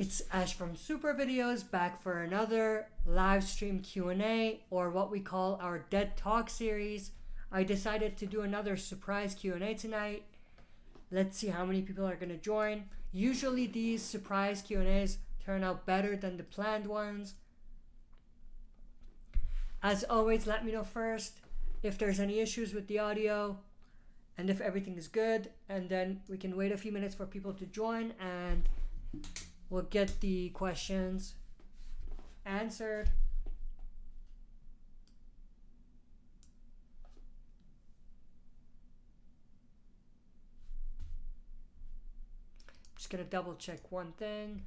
It's Ash from SuperVideos back for another live stream Q&A, or what we call our Dead Talk series. I decided to do another surprise Q&A tonight. Let's see how many people are going to join. Usually these surprise Q&As turn out better than the planned ones. As always, let me know first if there's any issues with the audio and if everything is good, and then we can wait a few minutes for people to join and we'll get the questions answered. Just gonna double check one thing.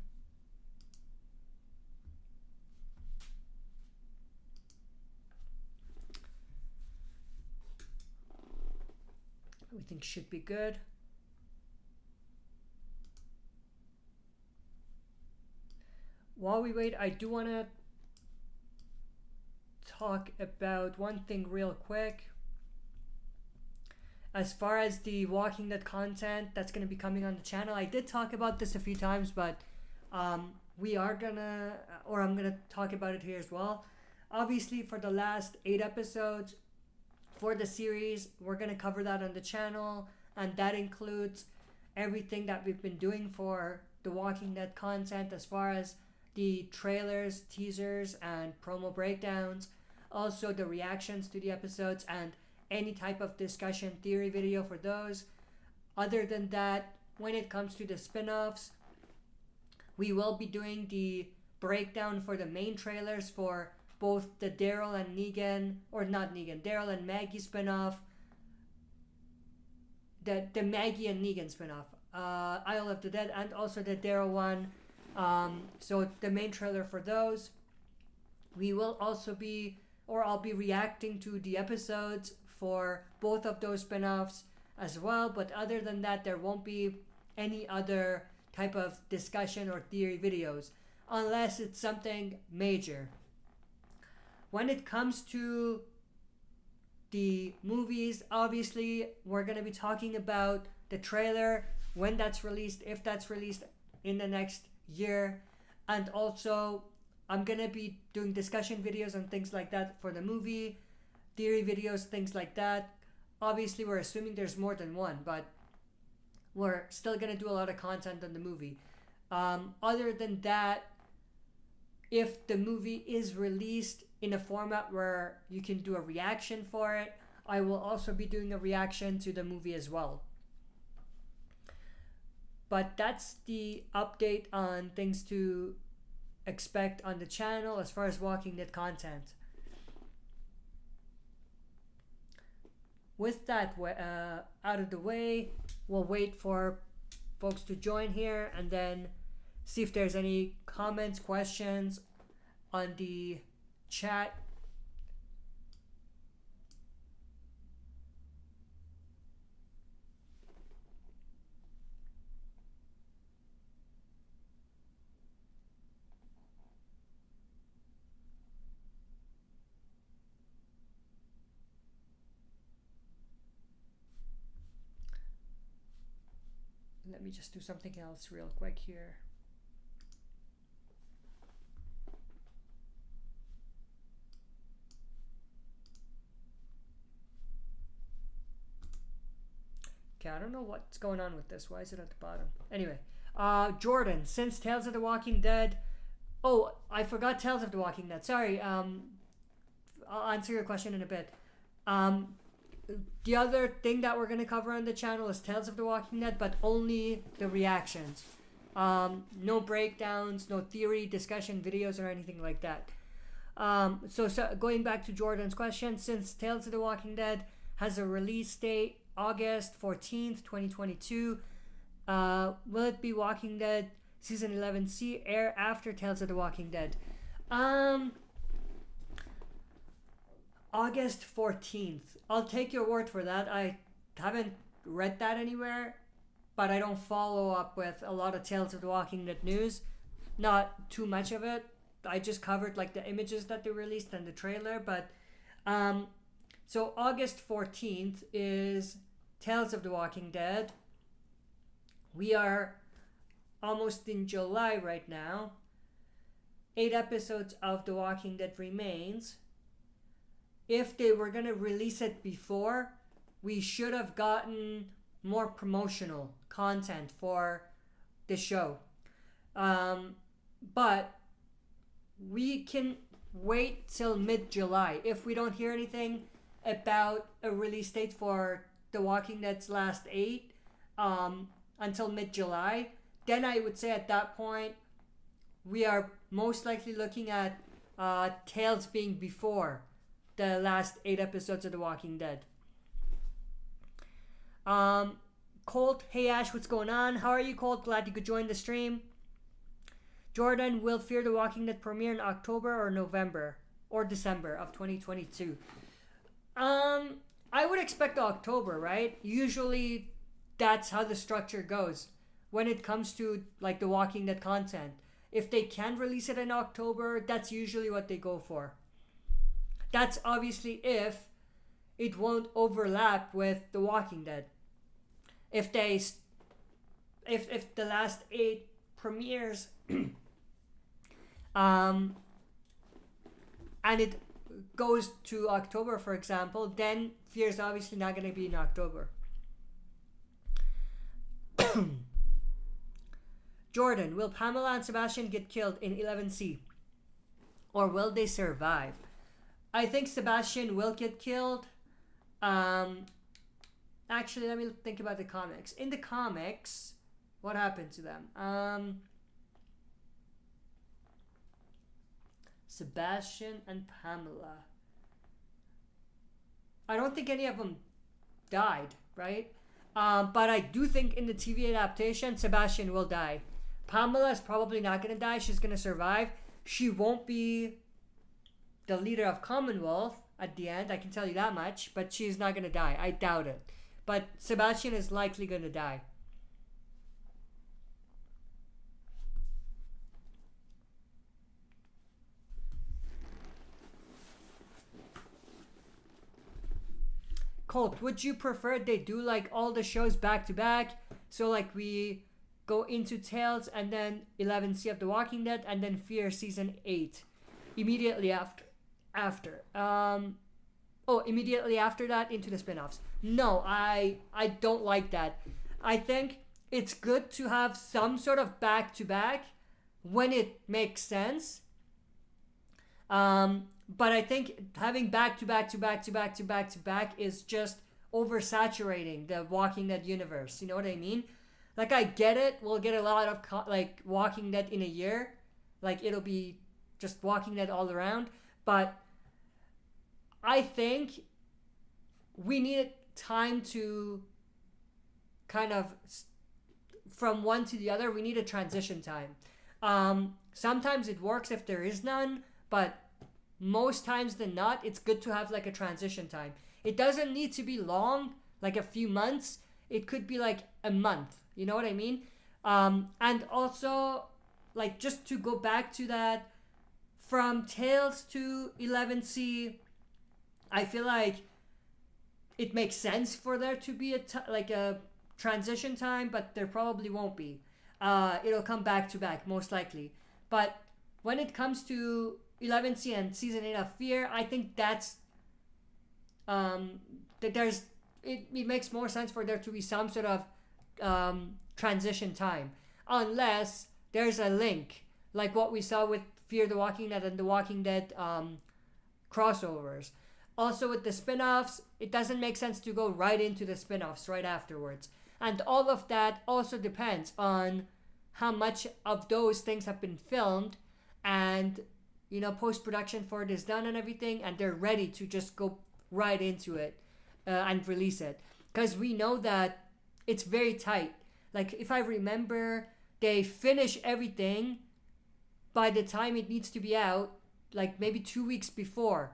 Everything should be good. While we wait, I do want to talk about one thing real quick. As far as the Walking Dead content that's going to be coming on the channel, I did talk about this a few times, but I'm gonna talk about it here as well. Obviously, for the last 8 episodes for the series, we're going to cover that on the channel, and that includes everything that we've been doing for the Walking Dead content, as far as the trailers, teasers, and promo breakdowns, also the reactions to the episodes, and any type of discussion theory video for those. Other than that, when it comes to the spin-offs, we will be doing the breakdown for the main trailers for both the Daryl and Daryl and Maggie spin-off, the Maggie and Negan spin-off, Isle of the Dead, and also the Daryl one. So the main trailer for those. We will also I'll be reacting to the episodes for both of those spin-offs as well, but other than that, there won't be any other type of discussion or theory videos unless it's something major. When it comes to the movies, obviously we're going to be talking about the trailer, when that's released, if that's released in the next year, and also I'm gonna be doing discussion videos and things like that for the movie, theory videos, things like that. Obviously we're assuming there's more than one, but we're still gonna do a lot of content on the movie. Other than that, if the movie is released in a format where you can do a reaction for it, I will also be doing a reaction to the movie as well. But that's the update on things to expect on the channel as far as Walking Dead content. With that out of the way, we'll wait for folks to join here and then see if there's any comments, questions on the chat. Let me just do something else real quick here. Okay, I don't know what's going on with this. Why is it at the bottom? Anyway, Jordan, since Tales of the Walking Dead... Oh, I forgot Tales of the Walking Dead. Sorry, I'll answer your question in a bit. The other thing that we're going to cover on the channel is Tales of the Walking Dead, but only the reactions. No breakdowns, no theory, discussion videos, or anything like that. So going back to Jordan's question, since Tales of the Walking Dead has a release date, August 14th, 2022, will it be Walking Dead Season 11C air after Tales of the Walking Dead? August 14th. I'll take your word for that. I haven't read that anywhere, but I don't follow up with a lot of Tales of the Walking Dead news. Not too much of it. I just covered like the images that they released and the trailer, but so August 14th is Tales of the Walking Dead. We are almost in July right now. 8 episodes of The Walking Dead remains. If they were going to release it before, we should have gotten more promotional content for the show. But we can wait till mid-July. If we don't hear anything about a release date for The Walking Dead's last 8 until mid-July, then I would say at that point we are most likely looking at Tales being before the last 8 episodes of The Walking Dead. Colt, hey Ash, what's going on? How are you, Colt? Glad you could join the stream. Jordan, will Fear the Walking Dead premiere in October or November or December of 2022? I would expect October, right? Usually that's how the structure goes when it comes to like the Walking Dead content. If they can release it in October, that's usually what they go for. That's obviously if it won't overlap with The Walking Dead. If the last 8 premieres and it goes to October, for example, then Fear is obviously not going to be in October. Jordan, will Pamela and Sebastian get killed in 11C? Or will they survive? I think Sebastian will get killed. Actually, let me think about the comics. In the comics, what happened to them? Sebastian and Pamela. I don't think any of them died, right? But I do think in the TV adaptation, Sebastian will die. Pamela is probably not going to die. She's going to survive. She won't be the leader of Commonwealth at the end, I can tell you that much, but she's not going to die. I doubt it. But Sebastian is likely going to die. Colt, would you prefer they do like all the shows back to back? So like we go into Tales and then 11C of The Walking Dead and then Fear season 8 immediately after. Immediately after that into the spin-offs. No, I don't like that. I think it's good to have some sort of back-to-back when it makes sense. But I think having back-to-back is just oversaturating the Walking Dead universe. You know what I mean? Like, I get it. We'll get a lot of Walking Dead in a year. Like, it'll be just Walking Dead all around. But I think we need time to kind of, from one to the other, we need a transition time. Sometimes it works if there is none, but most times than not, it's good to have like a transition time. It doesn't need to be long, like a few months. It could be like a month. You know what I mean? And also, like, just to go back to that, from Tales to 11C, I feel like it makes sense for there to be a transition time, but there probably won't be. It'll come back to back, most likely. But when it comes to 11C and Season 8 of Fear, I think that's... it makes more sense for there to be some sort of transition time. Unless there's a link, like what we saw with Fear the Walking Dead and The Walking Dead crossovers. Also with the spin-offs, it doesn't make sense to go right into the spin-offs right afterwards. And all of that also depends on how much of those things have been filmed and, you know, post-production for it is done and everything, and they're ready to just go right into it and release it. Because we know that it's very tight. Like, if I remember, they finish everything by the time it needs to be out, like maybe 2 weeks before,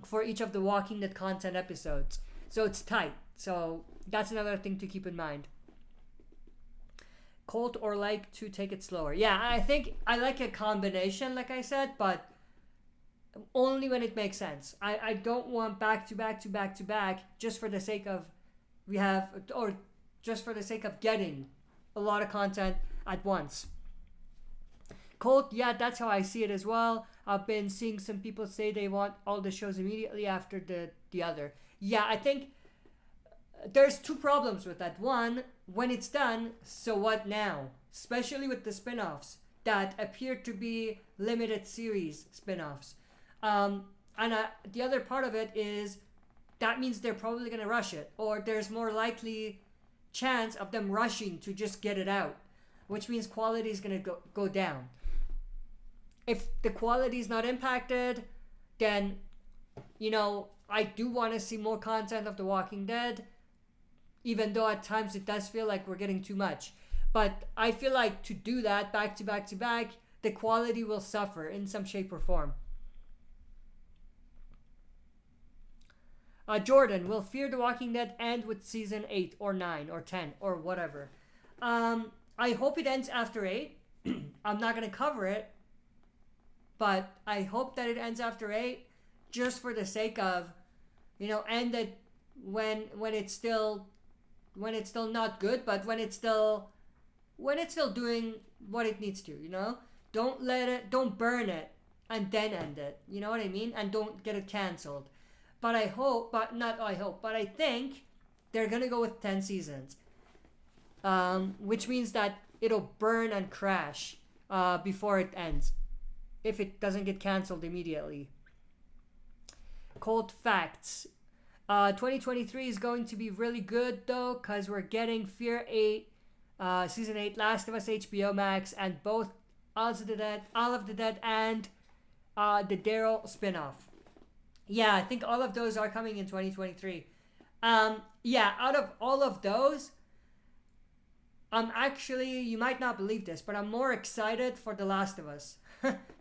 for each of the Walking Dead content episodes. So it's tight. So that's another thing to keep in mind. Colt or like to take it slower? Yeah, I think I like a combination, like I said, but only when it makes sense. I don't want back to back just for the sake of just for the sake of getting a lot of content at once. Colt, yeah, that's how I see it as well. I've been seeing some people say they want all the shows immediately after the other. Yeah, I think there's two problems with that. One, when it's done, so what now? Especially with the spin-offs that appear to be limited series spin-offs. And the other part of it is that means they're probably going to rush it, or there's more likely chance of them rushing to just get it out, which means quality is going to go down. If the quality is not impacted, then, I do want to see more content of The Walking Dead, even though at times it does feel like we're getting too much. But I feel like to do that back to back to back, the quality will suffer in some shape or form. Jordan, will Fear the Walking Dead end with season 8 or 9 or 10 or whatever? I hope it ends after 8. I'm not going to cover it, but I hope that it ends after 8 just for the sake of, end it when it's still not good, but when it's still doing what it needs to, don't burn it and then end it, you know what I mean? And don't get it canceled. But I think they're gonna go with 10 seasons, which means that it'll burn and crash before it ends, if it doesn't get canceled immediately. Cold facts. 2023 is going to be really good though, because we're getting Fear 8, Season 8, Last of Us HBO Max, and both All of the Dead and the Daryl spin-off. Yeah, I think all of those are coming in 2023. Out of all of those, I'm actually, you might not believe this, but I'm more excited for The Last of Us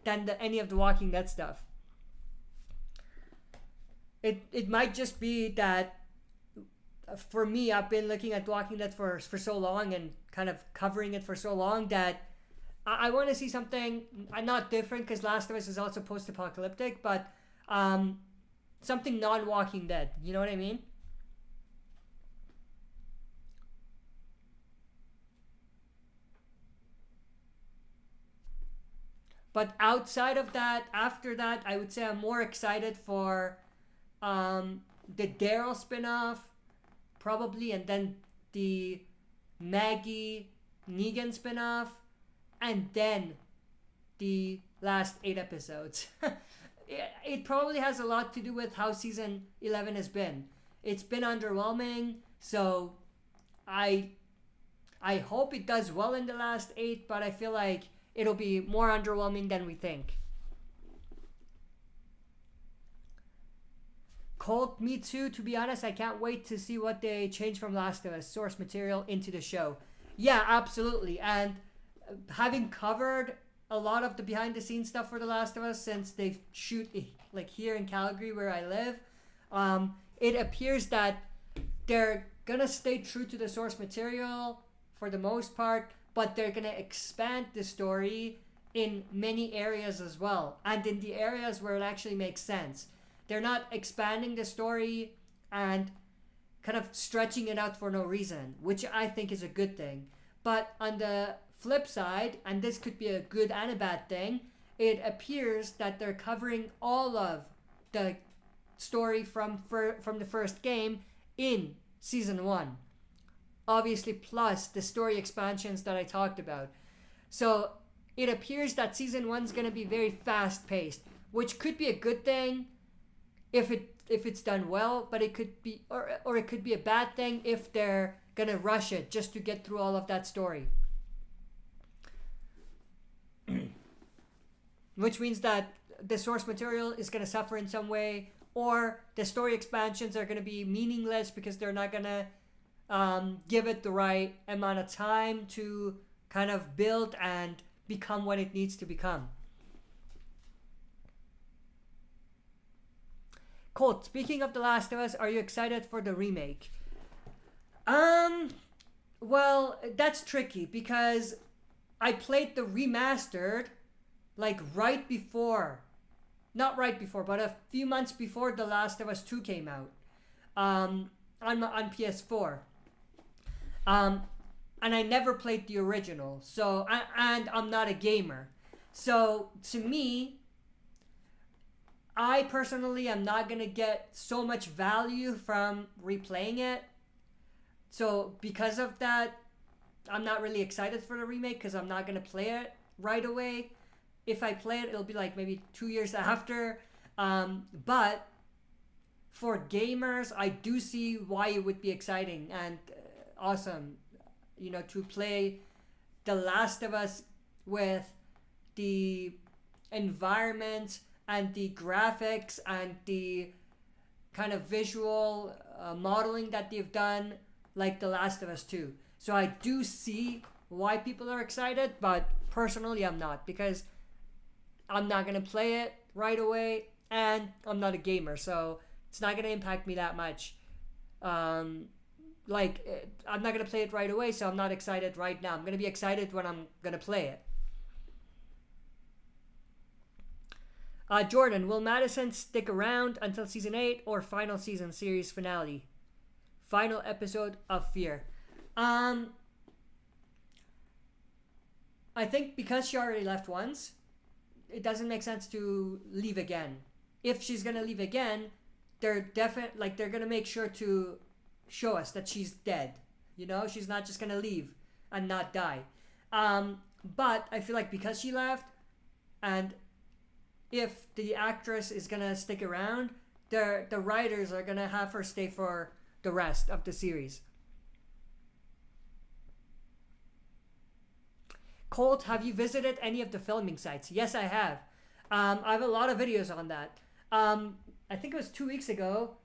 than any of the Walking Dead stuff. It might just be that for me, I've been looking at Walking Dead for so long and kind of covering it for so long that I want to see something not different, because Last of Us is also post-apocalyptic, but something non-Walking Dead. You know what I mean? But outside of that, after that, I would say I'm more excited for the Daryl spinoff, probably, and then the Maggie Negan spinoff, and then the last 8 episodes. It probably has a lot to do with how season 11 has been. It's been underwhelming, so I hope it does well in the last 8, but I feel like it'll be more underwhelming than we think. Colt, me too. To be honest, I can't wait to see what they change from Last of Us source material into the show. Yeah, absolutely. And having covered a lot of the behind the scenes stuff for The Last of Us since they shoot like here in Calgary where I live, it appears that they're gonna stay true to the source material for the most part, but they're gonna expand the story in many areas as well, and in the areas where it actually makes sense. They're not expanding the story and kind of stretching it out for no reason, which I think is a good thing. But on the flip side, and this could be a good and a bad thing, it appears that they're covering all of the story from the first game in season 1. Obviously, plus the story expansions that I talked about. So it appears that season 1's going to be very fast paced, which could be a good thing if it's done well, but it could be or it could be a bad thing if they're going to rush it just to get through all of that story. Which means that the source material is going to suffer in some way, or the story expansions are going to be meaningless because they're not going to give it the right amount of time to kind of build and become what it needs to become. Colt, speaking of The Last of Us, are you excited for the remake? Well, that's tricky because I played the remastered like not right before, but a few months before The Last of Us 2 came out on PS4. and I never played the original. So and I'm not a gamer. So to me, I personally am not gonna get so much value from replaying it. So because of that, I'm not really excited for the remake because I'm not gonna play it right away. If I play it, it'll be like maybe 2 years after. But for gamers, I do see why it would be exciting and awesome, to play The Last of Us with the environment and the graphics and the kind of visual modeling that they've done, like The Last of Us 2. So I do see why people are excited, but personally I'm not, because I'm not going to play it right away and I'm not a gamer, so it's not going to impact me that much. I'm not going to play it right away, so I'm not excited right now. I'm going to be excited when I'm going to play it. Jordan, will Madison stick around until season 8 or final season series finale? Final episode of Fear. I think because she already left once, it doesn't make sense to leave again. If she's gonna leave again, they're gonna make sure to show us that she's dead. She's not just gonna leave and not die. But I feel like because she left, and if the actress is gonna stick around, the writers are gonna have her stay for the rest of the series. Colt, have you visited any of the filming sites? Yes, I have. I have a lot of videos on that. I think it was 2 weeks ago.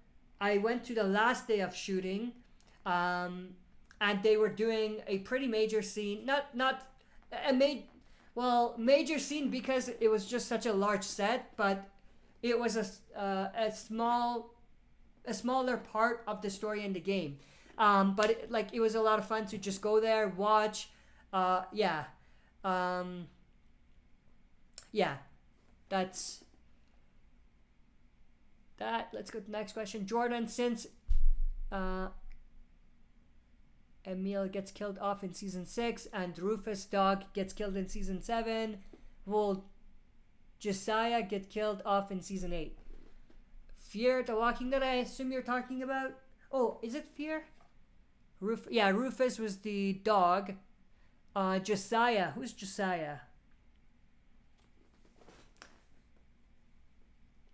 I went to the last day of shooting, and they were doing a pretty major scene. Not a major scene because it was just such a large set, but it was a smaller part of the story in the game. But it was a lot of fun to just go there, watch. That's that. Let's go to the next question. Jordan, since Emil gets killed off in season 6 and Rufus' dog gets killed in season 7, will Josiah get killed off in season 8? Fear the Walking Dead, I assume you're talking about. Oh, is it Fear? Rufus was the dog. Josiah. Who's Josiah?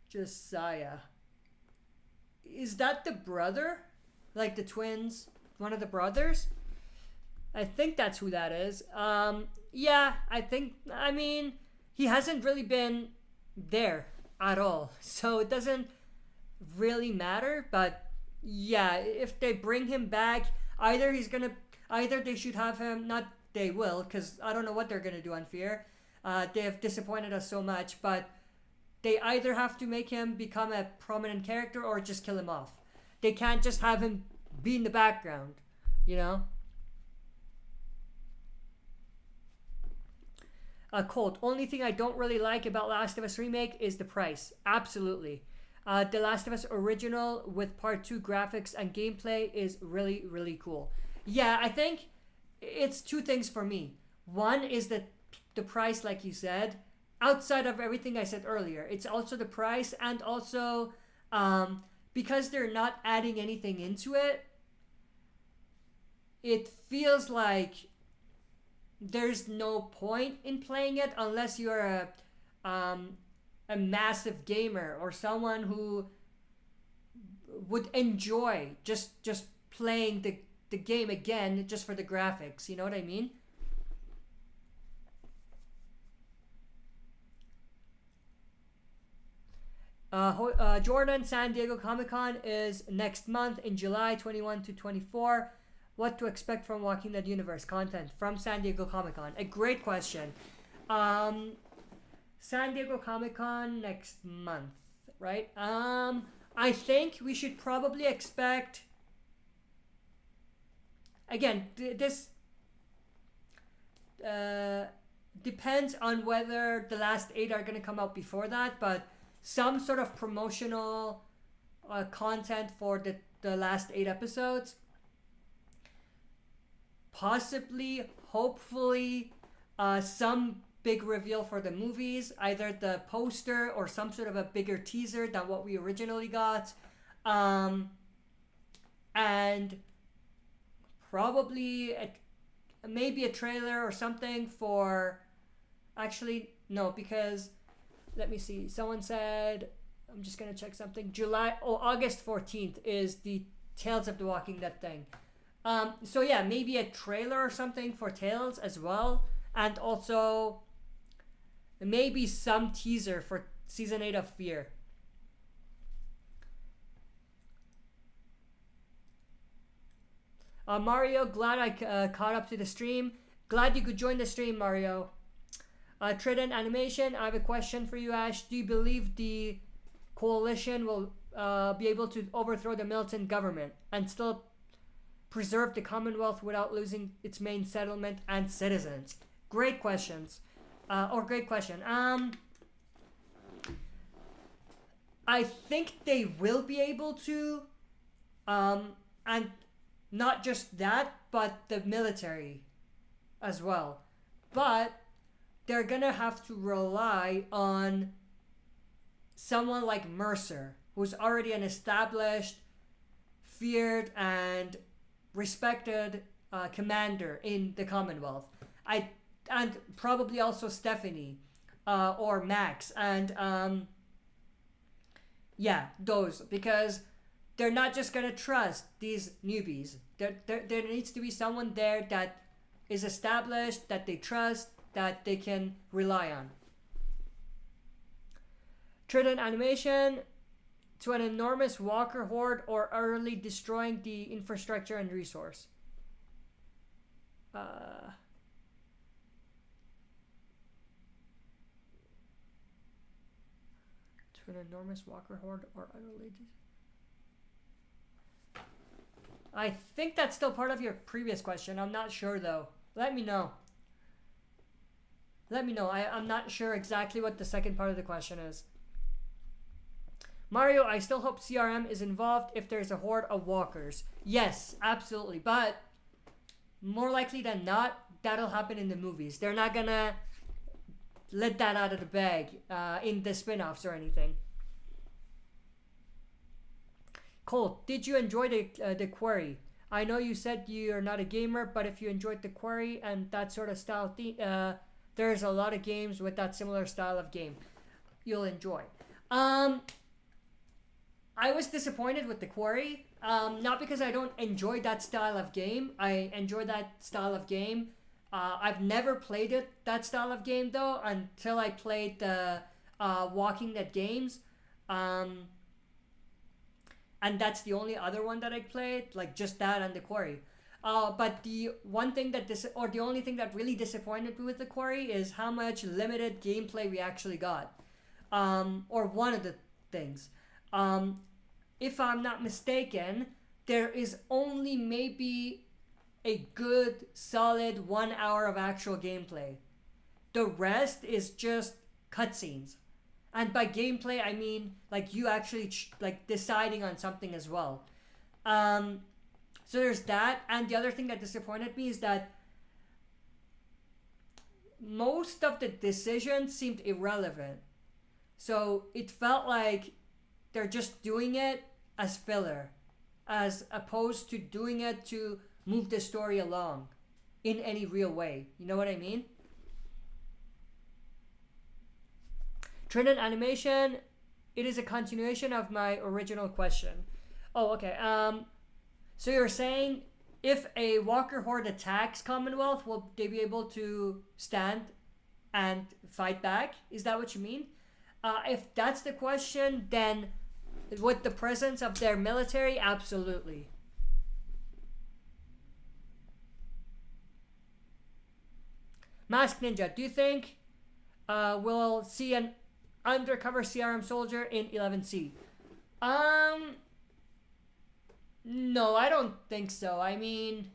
Josiah. Is that the brother? Like the twins? One of the brothers? I think that's who that is. He hasn't really been there at all. So it doesn't really matter. But yeah, if they bring him back, either they should have him, not they will, because I don't know what they're going to do on Fear. They have disappointed us so much, but they either have to make him become a prominent character or just kill him off. They can't just have him be in the background, Colt, only thing I don't really like about Last of Us Remake is the price. Absolutely. The Last of Us Original with Part 2 graphics and gameplay is really, really cool. Yeah, I think it's two things for me. One is that the price, like you said, outside of everything I said earlier, it's also the price, and also because they're not adding anything into it, it feels like there's no point in playing it unless you're a massive gamer or someone who would enjoy just playing the game again just for the graphics. You know what I mean? Jordan, San Diego Comic-Con is next month in July 21 to 24. What to expect from Walking Dead Universe content from San Diego Comic-Con? A great question. San Diego Comic-Con next month, right? I think we should probably expect... Again, this depends on whether the last 8 are going to come out before that, but some sort of promotional content for the last 8 episodes. possibly, hopefully, some big reveal for the movies, either the poster or some sort of a bigger teaser than what we originally got. And probably maybe a trailer or something for... Actually, no, because... Let me see. Someone said... I'm just going to check something. August 14th is the Tales of the Walking Dead thing. So yeah, maybe a trailer or something for Tales as well. And also... maybe some teaser for Season 8 of Fear. Mario, glad I caught up to the stream. Glad you could join the stream, Mario. Trident Animation, I have a question for you, Ash. Do you believe the coalition will be able to overthrow the militant government and still preserve the Commonwealth without losing its main settlement and citizens? Great questions. Great question. I think they will be able to. And not just that, but the military as well. But they're gonna have to rely on someone like Mercer, who's already an established, feared, and respected commander in the Commonwealth. And probably also Stephanie or Max, and those, because they're not just gonna trust these newbies. There needs to be someone there that is established, that they trust, that they can rely on. Trident Animation, to an enormous walker horde or utterly destroying the infrastructure and resource. To an enormous walker horde or utterly... I think that's still part of your previous question. I'm not sure though. Let me know. I'm not sure exactly what the second part of the question is. Mario, I still hope CRM is involved if there's a horde of walkers. Yes, absolutely. But more likely than not, that'll happen in the movies. They're not gonna let that out of the bag in the spin-offs or anything. Cole, did you enjoy the Quarry? I know you said you're not a gamer, but if you enjoyed the Quarry and that sort of style, there's a lot of games with that similar style of game you'll enjoy. I was disappointed with the Quarry, not because I don't enjoy that style of game. I enjoy that style of game. I've never played that style of game though until I played the Walking Dead games. And that's the only other one that I played, like just that and the Quarry. But the only thing that really disappointed me with the Quarry is how much limited gameplay we actually got. Or one of the things. If I'm not mistaken, there is only maybe a good solid 1 hour of actual gameplay. The rest is just cutscenes. And by gameplay, I mean like you actually like deciding on something as well. So there's that. And the other thing that disappointed me is that most of the decisions seemed irrelevant. So it felt like they're just doing it as filler, as opposed to doing it to move the story along in any real way. You know what I mean? Trident Animation, it is a continuation of my original question. Oh, okay. So you're saying if a Walker Horde attacks Commonwealth, will they be able to stand and fight back? Is that what you mean? If that's the question, then with the presence of their military, absolutely. Mask Ninja, do you think we'll see an undercover CRM soldier in 11C? No, I don't think so. I mean,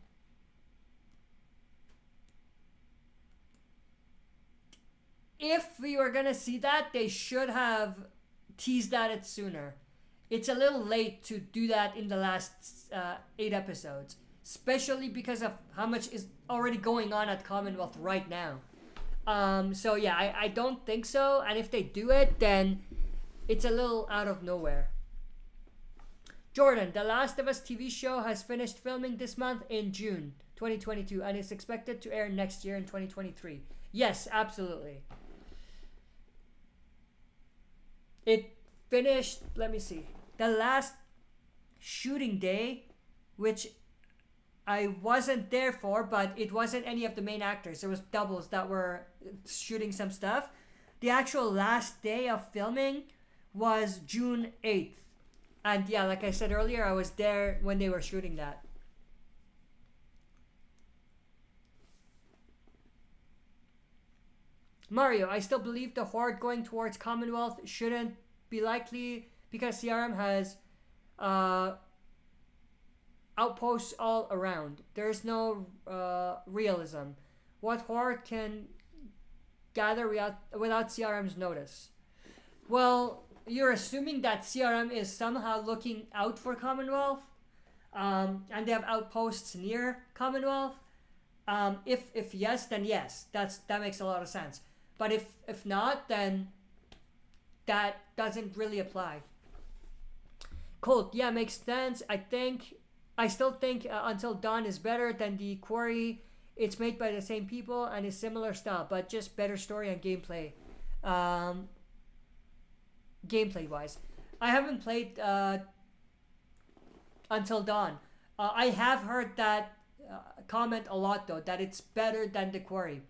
if we were gonna see that, they should have teased that sooner. It's a little late to do that in the last 8 episodes. especially because of how much is already going on at Commonwealth right now. So yeah, I don't think so. And if they do it, then it's a little out of nowhere. Jordan, The Last of Us TV show has finished filming this month in June 2022 and is expected to air next year in 2023. Yes, absolutely. It finished, let me see, the last shooting day, which I wasn't there for, but it wasn't any of the main actors. It was doubles that were shooting some stuff. The actual last day of filming was June 8th. And yeah, like I said earlier, I was there when they were shooting that. Mario, I still believe the horde going towards Commonwealth shouldn't be likely because CRM has outposts all around. There's no realism. What horde can gather without CRM's notice? Well, you're assuming that CRM is somehow looking out for Commonwealth, and they have outposts near Commonwealth. If yes, then yes, that makes a lot of sense. But if not, then that doesn't really apply. Colt, yeah, makes sense. I still think Until Dawn is better than The Quarry. It's made by the same people and is similar style, but just better story and gameplay. Gameplay wise, I haven't played Until Dawn. I have heard that comment a lot though, that it's better than The Quarry.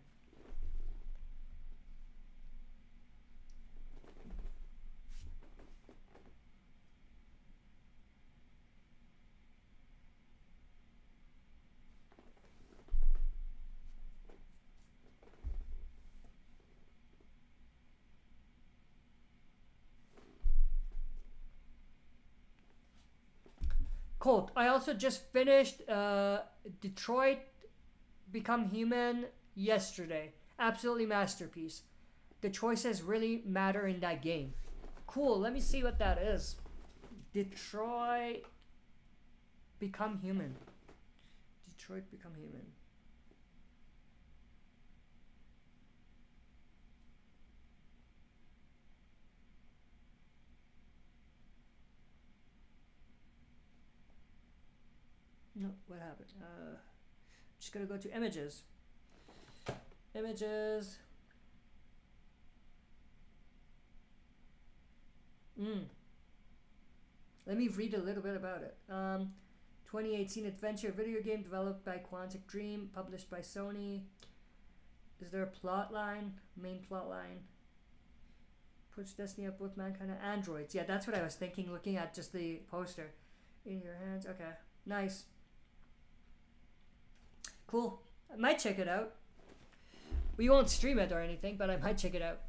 Colt, I also just finished Detroit Become Human yesterday. Absolutely masterpiece. The choices really matter in that game. Cool, let me see what that is. Detroit Become Human. Detroit Become Human. No, what happened? Just gonna go to images. Images. Let me read a little bit about it. 2018 adventure video game developed by Quantic Dream, published by Sony. Is there a plot line? Main plot line. Puts destiny of both mankind and androids. Yeah, that's what I was thinking looking at just the poster. In your hands. Okay, nice. Cool. I might check it out. We won't stream it or anything, but I might check it out.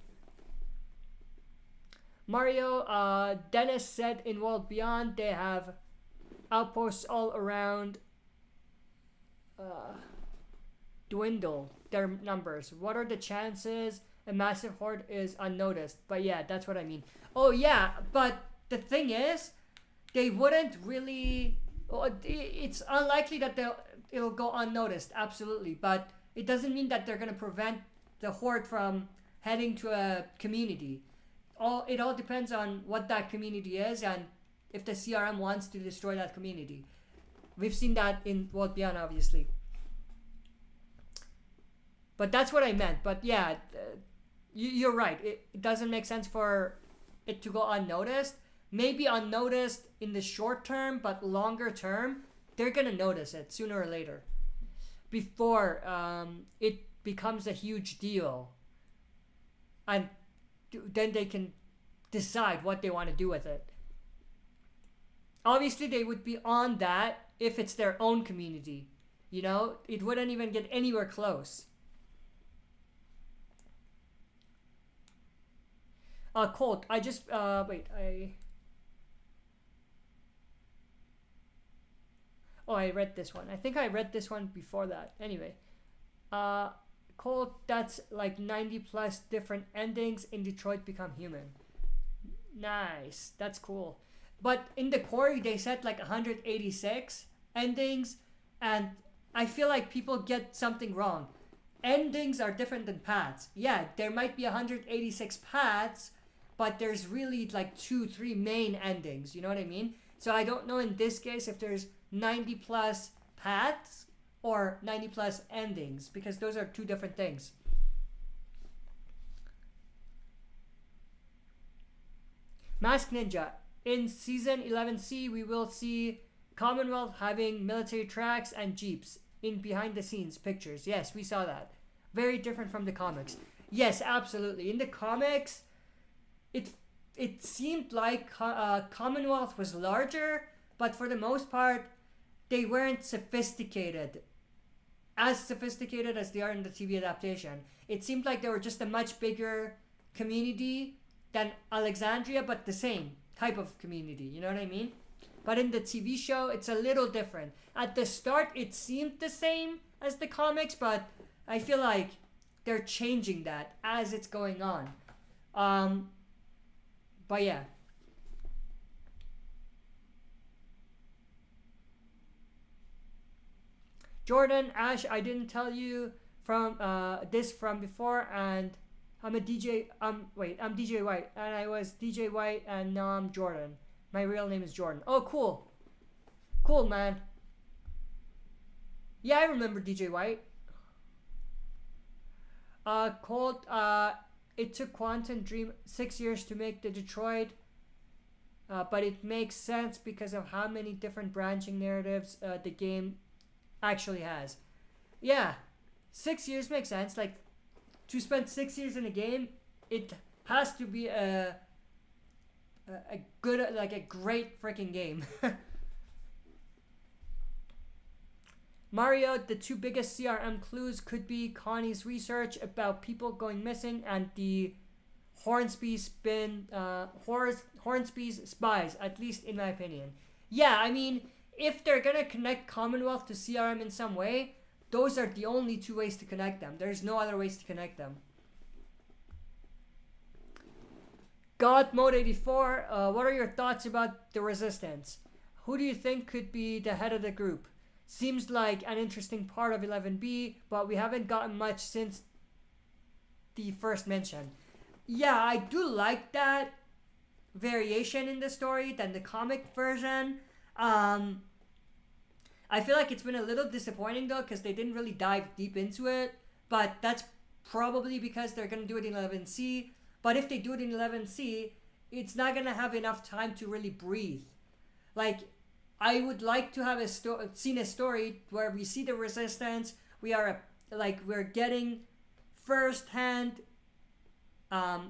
Mario, Dennis said in World Beyond they have outposts all around dwindle their numbers. What are the chances a massive horde is unnoticed? But yeah, that's what I mean. Oh yeah, but the thing is, they wouldn't really... It's unlikely that it'll go unnoticed, absolutely. But it doesn't mean that they're going to prevent the horde from heading to a community. It all depends on what that community is and if the CRM wants to destroy that community. We've seen that in World Beyond, obviously. But that's what I meant. But yeah, you're right. It doesn't make sense for it to go unnoticed. Maybe unnoticed in the short term, but longer term, they're going to notice it sooner or later. Before it becomes a huge deal. And then they can decide what they want to do with it. Obviously, they would be on that if it's their own community. You know, it wouldn't even get anywhere close. Colt, I just, wait, I read this one. I think I read this one before that. Anyway, Colt, that's like 90 plus different endings in Detroit Become Human. Nice, that's cool. But in the Quarry, they said like 186 endings, And I feel like people get something wrong. Endings are different than paths. Yeah, there might be 186 paths, but there's really like 2-3 main endings. You know what I mean? So I don't know in this case if there's 90 plus paths or 90 plus endings, because those are two different things. Mask Ninja. In Season 11C, we will see Commonwealth having military tracks and jeeps in behind the scenes pictures. Yes, we saw that. Very different from the comics. Yes, absolutely. In the comics, it seemed like Commonwealth was larger, but for the most part, they weren't sophisticated. As sophisticated as they are in the TV adaptation. It seemed like they were just a much bigger community than Alexandria, but the same type of community. You know what I mean? But in the TV show, it's a little different. At the start, it seemed the same as the comics, but I feel like they're changing that as it's going on. But yeah. Jordan, Ash, I didn't tell you from this from before, and I'm a DJ. I'm DJ White, and I was DJ White, and now I'm Jordan. My real name is Jordan. Oh, cool. Cool, man. Yeah, I remember DJ White. Colt, it took Quantum Dream 6 years to make the Detroit, but it makes sense because of how many different branching narratives the game actually has. Yeah, 6 years makes sense. Like, to spend 6 years in a game, it has to be a good, like a great freaking game. Mario, the two biggest CRM clues could be Connie's research about people going missing and the Hornsby's spies, at least in my opinion. Yeah, I mean, if they're gonna connect Commonwealth to CRM in some way, those are the only two ways to connect them. There's no other ways to connect them. God Mode 84, what are your thoughts about the Resistance? Who do you think could be the head of the group? Seems like an interesting part of 11B, but we haven't gotten much since the first mention. Yeah, I do like that variation in the story than the comic version. I feel like it's been a little disappointing though, because they didn't really dive deep into it, but that's probably because they're going to do it in 11C. But if they do it in 11C, it's not going to have enough time to really breathe. Like, I would like to have seen a story where we see the Resistance. We're getting first-hand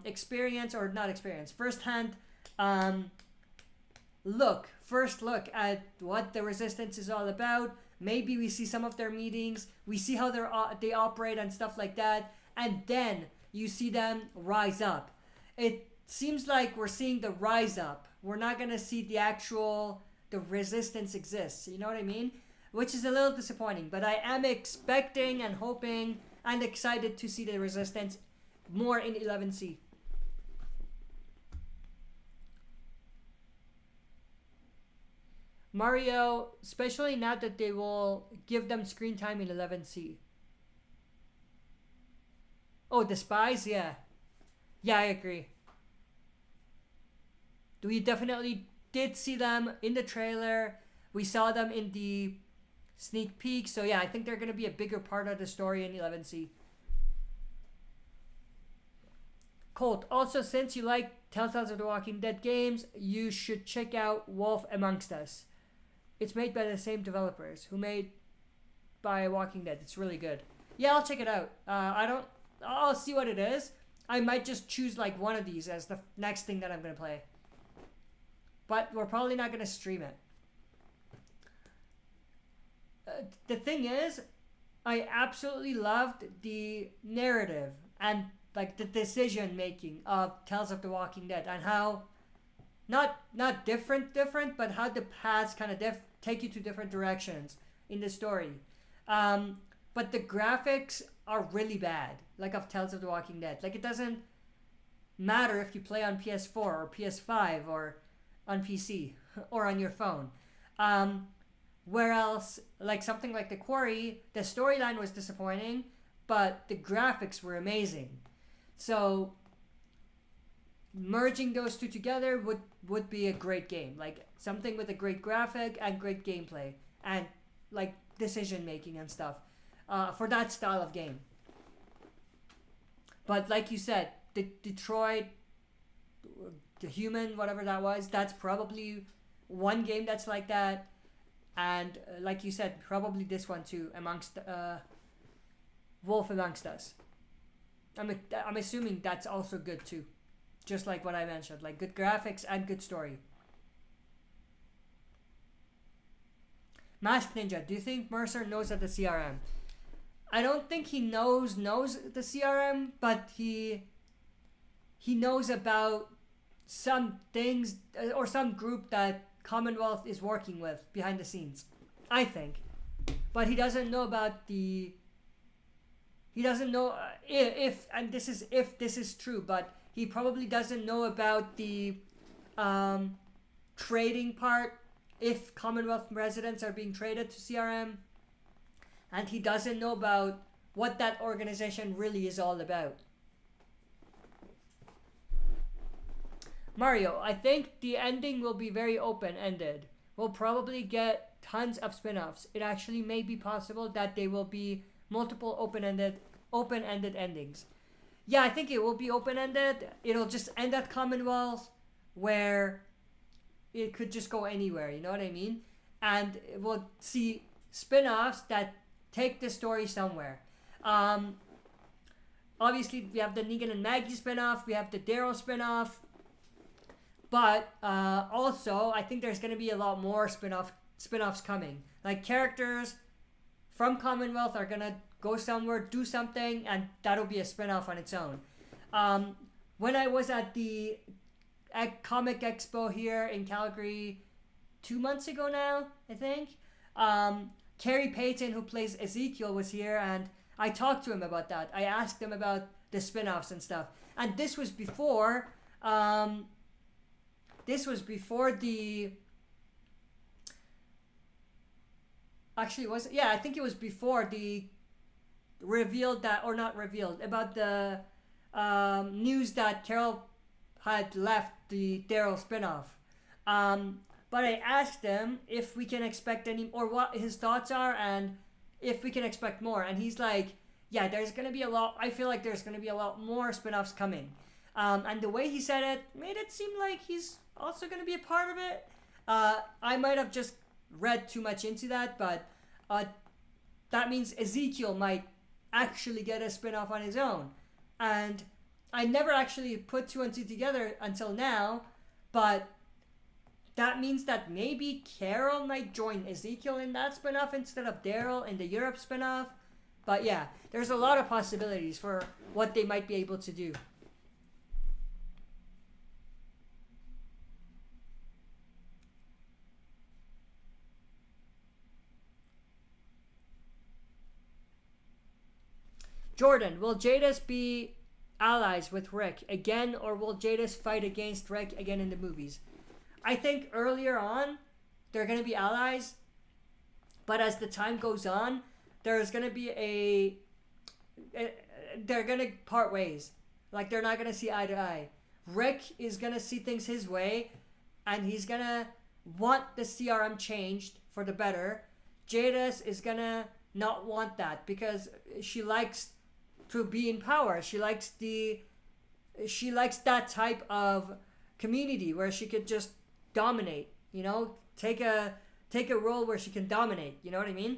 experience, or not experience, first-hand first look at what the Resistance is all about. Maybe we see some of their meetings. We see how they operate and stuff like that. And then you see them rise up. It seems like we're seeing the rise up. We're not going to see the Resistance exists. You know what I mean? Which is a little disappointing. But I am expecting and hoping and excited to see the Resistance more in 11C. Mario, especially now that they will give them screen time in 11C. Oh, the spies? Yeah. Yeah, I agree. We definitely did see them in the trailer. We saw them in the sneak peek. So yeah, I think they're going to be a bigger part of the story in 11C. Colt, also since you like Telltales of the Walking Dead games, you should check out Wolf Amongst Us. It's made by the same developers who made by Walking Dead. It's really good. Yeah, I'll check it out. I'll see what it is. I might just choose like one of these as the next thing that I'm going to play. But we're probably not going to stream it. The thing is, I absolutely loved the narrative and like the decision making of Tales of the Walking Dead, and how not different, but how the paths kind of take you to different directions in the story. But the graphics are really bad, like of Tales of the Walking Dead. Like, it doesn't matter if you play on PS4 or PS5 or on PC or on your phone. Where else, like something like The Quarry, the storyline was disappointing, but the graphics were amazing. So merging those two together would be a great game. Like something with a great graphic and great gameplay and like decision making and stuff for that style of game. But like you said, the Detroit, the Human, whatever that was, that's probably one game that's like that. And like you said, probably this one too, amongst Wolf Amongst Us. I'm assuming that's also good too. Just like what I mentioned, like good graphics and good story. Masked Ninja, do you think Mercer knows at the CRM? I don't think he knows the CRM, but he knows about some things or some group that Commonwealth is working with behind the scenes, I think. But he doesn't know about the... He doesn't know if this is true, but he probably doesn't know about the trading part, if Commonwealth residents are being traded to CRM. And he doesn't know about what that organization really is all about. Mario, I think the ending will be very open-ended. We'll probably get tons of spin-offs. It actually may be possible that they will be multiple open-ended endings. Yeah, I think it will be open-ended. It'll just end at Commonwealth, where it could just go anywhere, you know what I mean? And we'll see spin-offs that take the story somewhere. Obviously, we have the Negan and Maggie spin-off. We have the Daryl spin-off. But also, I think there's going to be a lot more spin-offs coming. Like, characters from Commonwealth are going to go somewhere, do something, and that'll be a spin-off on its own. When I was at the Comic Expo here in Calgary 2 months ago now, I think, Carrie Payton, who plays Ezekiel, was here, and I talked to him about that. I asked him about the spin-offs and stuff. And this was before... the... Actually, I think it was before the revealed that, or not revealed, about the news that Carol had left the Daryl spinoff. But I asked him if we can expect any, or what his thoughts are, and if we can expect more. And he's like, yeah, there's going to be a lot, I feel like there's going to be a lot more spin-offs coming. And the way he said it made it seem like he's also going to be a part of it. I might have just read too much into that, but that means Ezekiel might actually get a spin-off on his own. And I never actually put two and two together until now, but that means that maybe Carol might join Ezekiel in that spin-off instead of Daryl in the Europe spin-off. But yeah, there's a lot of possibilities for what they might be able to do. Jordan, will Jadis be allies with Rick again, or will Jadis fight against Rick again in the movies? I think earlier on, they're going to be allies, but as the time goes on, there's going to be they're going to part ways. Like, they're not going to see eye to eye. Rick is going to see things his way, and he's going to want the CRM changed for the better. Jadis is going to not want that because she likes to be in power. She likes that type of community where she could just dominate, you know, take a role where she can dominate, you know what I mean?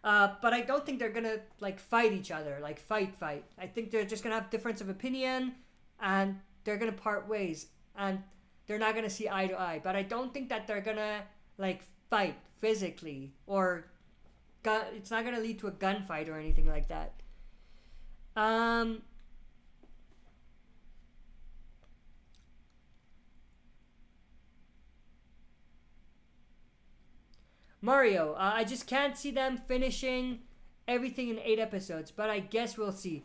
But I don't think they're gonna like fight each other, like fight. I think they're just gonna have difference of opinion, and they're gonna part ways, and they're not gonna see eye to eye. But I don't think that they're gonna like fight physically, or it's not gonna lead to a gunfight or anything like that. Mario, I just can't see them finishing everything in 8 episodes, but I guess we'll see.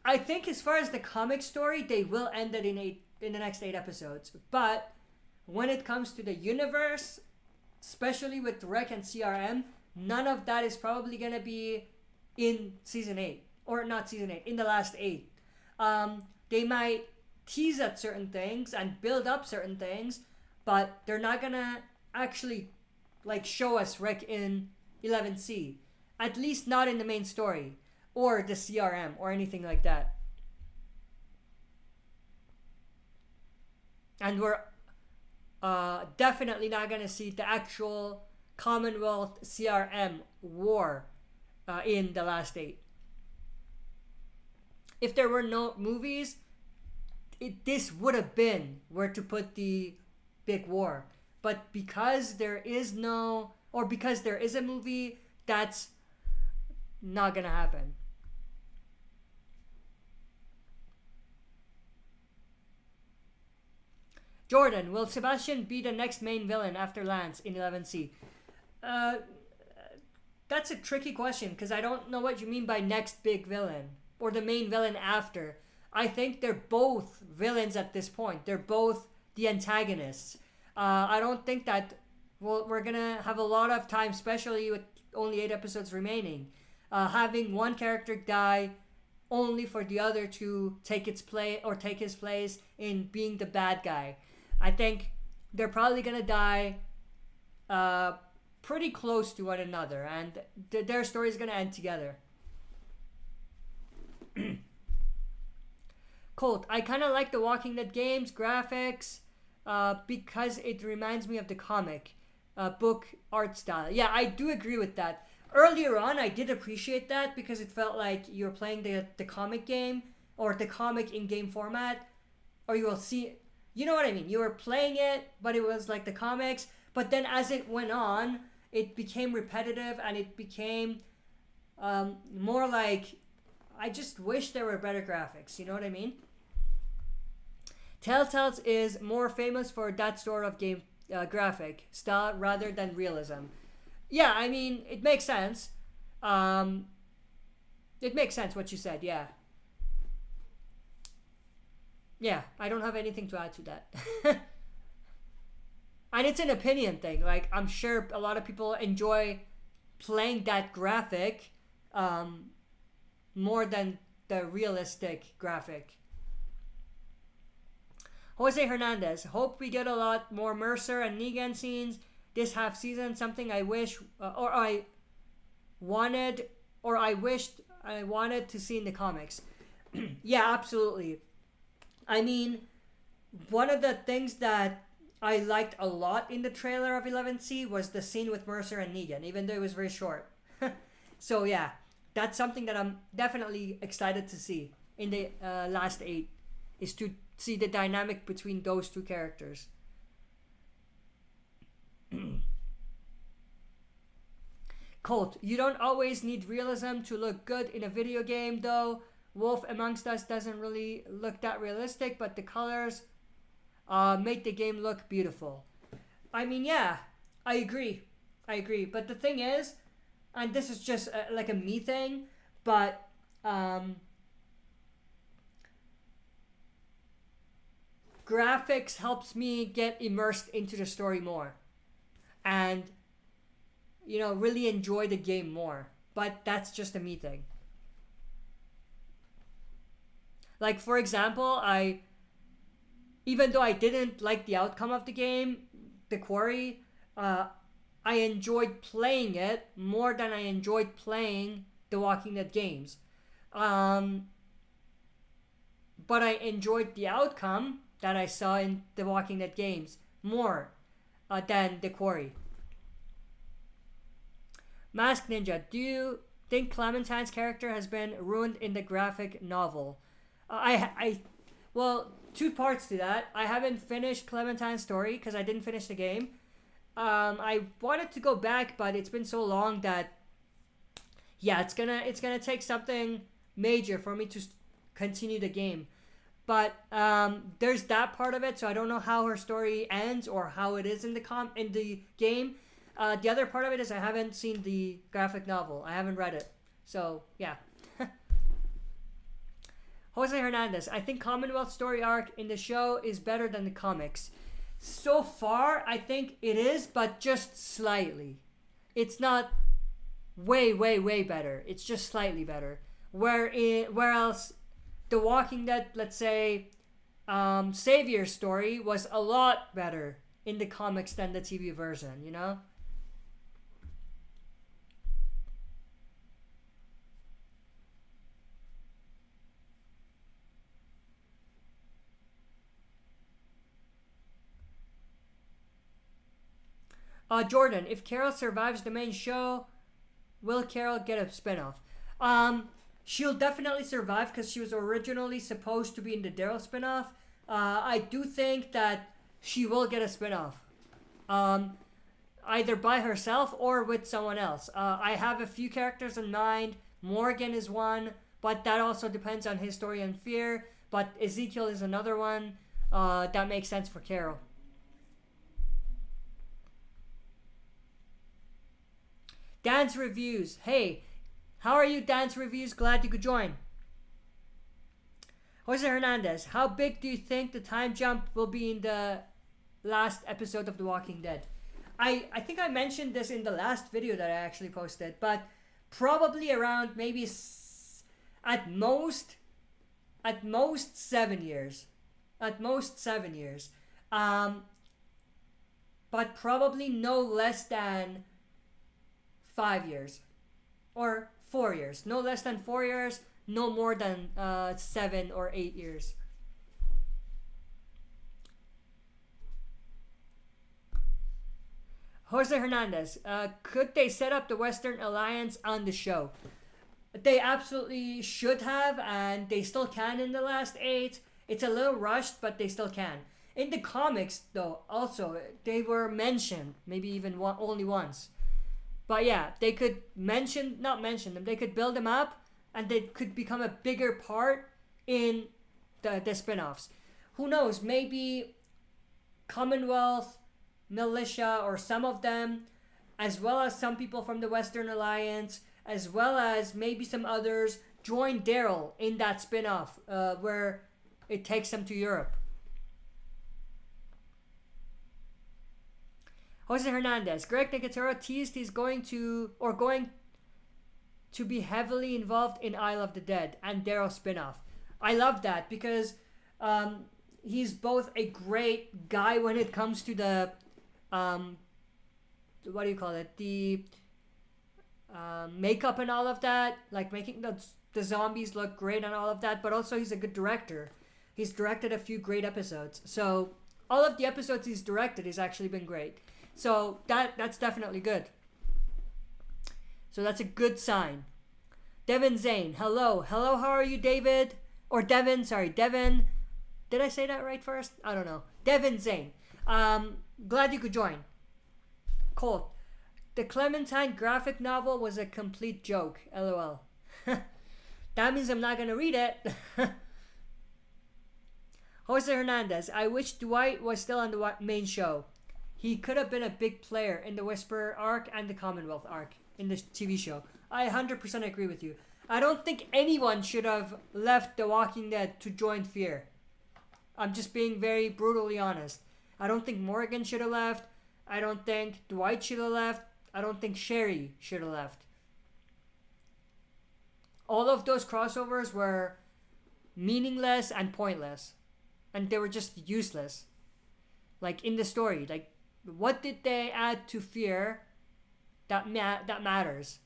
I think as far as the comic story, they will end it in the next 8 episodes. But when it comes to the universe, especially with Rec and CRM, none of that is probably gonna be in season 8, or not season 8, in the last 8. They might tease at certain things and build up certain things, but they're not gonna actually like show us Rec in 11C, at least not in the main story or the CRM or anything like that. And we're definitely not gonna see the actual Commonwealth CRM war in the last 8. If there were no movies, this would have been where to put the big war. But because there is no, or because there is a movie, that's not gonna happen. Jordan, will Sebastian be the next main villain after Lance in 11C? That's a tricky question because I don't know what you mean by next big villain or the main villain after. I think they're both villains at this point. They're both the antagonists. I don't think that we're gonna have a lot of time, especially with only 8 episodes remaining, having one character die only for the other to take his place in being the bad guy. I think they're probably gonna die pretty close to one another, and their story is gonna end together. Colt, I kind of like the Walking Dead games graphics because it reminds me of the comic book art style. Yeah, I do agree with that. Earlier on, I did appreciate that because it felt like you're playing the comic game or the comic in-game format, or you will see, you know what I mean? You were playing it, but it was like the comics. But then as it went on, it became repetitive and it became more like, I just wish there were better graphics. You know what I mean? Telltale's is more famous for that sort of game graphic style rather than realism. Yeah, I mean, it makes sense. It makes sense what you said, yeah. Yeah, I don't have anything to add to that. And it's an opinion thing. Like, I'm sure a lot of people enjoy playing that graphic more than the realistic graphic. Jose Hernandez, hope we get a lot more Mercer and Negan scenes this half season. Something I wish, or I wanted, or I wished I wanted to see in the comics. Yeah, absolutely. I mean, one of the things that I liked a lot in the trailer of 11C was the scene with Mercer and Negan, even though it was very short. So yeah, that's something that I'm definitely excited to see in the last 8, is to see the dynamic between those two characters. Colt, you don't always need realism to look good in a video game though. Wolf Amongst Us doesn't really look that realistic, but the colors make the game look beautiful. I mean, yeah, I agree. But the thing is, and this is just like a me thing, but graphics helps me get immersed into the story more and, you know, really enjoy the game more. But that's just a me thing. Like, for example, even though I didn't like the outcome of the game, The Quarry, I enjoyed playing it more than I enjoyed playing the Walking Dead games. But I enjoyed the outcome that I saw in the Walking Dead games more than The Quarry. Mask Ninja, do you think Clementine's character has been ruined in the graphic novel? Well, 2 parts to that. I haven't finished Clementine's story because I didn't finish the game. I wanted to go back, but it's been so long that, yeah, it's gonna take something major for me to continue the game. But there's that part of it, so I don't know how her story ends or how it is in the game. The other part of it is I haven't seen the graphic novel. I haven't read it. So, yeah. Jose Hernandez, I think Commonwealth story arc in the show is better than the comics. So far, I think it is, but just slightly. It's not way, way, way better. It's just slightly better. Where else, The Walking Dead, let's say, Savior's story was a lot better in the comics than the TV version, you know? Jordan, if Carol survives the main show, will Carol get a spinoff? She'll definitely survive because she was originally supposed to be in the Daryl spinoff. I do think that she will get a spinoff. Either by herself or with someone else. I have a few characters in mind. Morgan is one, but that also depends on his story and fear. But Ezekiel is another one that makes sense for Carol. Dan's Reviews. Hey, how are you, Dan's Reviews? Glad you could join. Jose Hernandez. How big do you think the time jump will be in the last episode of The Walking Dead? I think I mentioned this in the last video that I actually posted, but probably around maybe at most 7 years. At most 7 years. But probably no less than 5 years or 4 years. No less than 4 years, no more than 7 or 8 years. Jose Hernandez, could they set up the Western Alliance on the show? They absolutely should have, and they still can in the last 8. It's a little rushed, but they still can. In the comics, though, also, they were mentioned, maybe even only once. But yeah, they could not mention them, they could build them up, and they could become a bigger part in the spin-offs. Who knows, maybe Commonwealth, Militia, or some of them, as well as some people from the Western Alliance, as well as maybe some others, join Daryl in that spin-off where it takes them to Europe. Jose Hernandez, Greg Nicotero teased he's going to be heavily involved in Isle of the Dead and Daryl spin-off. I love that because he's both a great guy when it comes to the what do you call it? The makeup and all of that, like making the zombies look great and all of that, but also he's a good director. He's directed a few great episodes. So all of the episodes he's directed has actually been great. So that's definitely good. So that's a good sign. Devin Zane, hello. Hello, how are you, David? Or Devin, sorry, Devin. Did I say that right first? I don't know. Devin Zane. Glad you could join. Colt, the Clementine graphic novel was a complete joke. LOL. That means I'm not going to read it. Jose Hernandez, I wish Dwight was still on the main show. He could have been a big player in the Whisperer arc and the Commonwealth arc in this TV show. I 100% agree with you. I don't think anyone should have left The Walking Dead to join Fear. I'm just being very brutally honest. I don't think Morgan should have left. I don't think Dwight should have left. I don't think Sherry should have left. All of those crossovers were meaningless and pointless. And they were just useless. Like in the story, like what did they add to Fear that matters?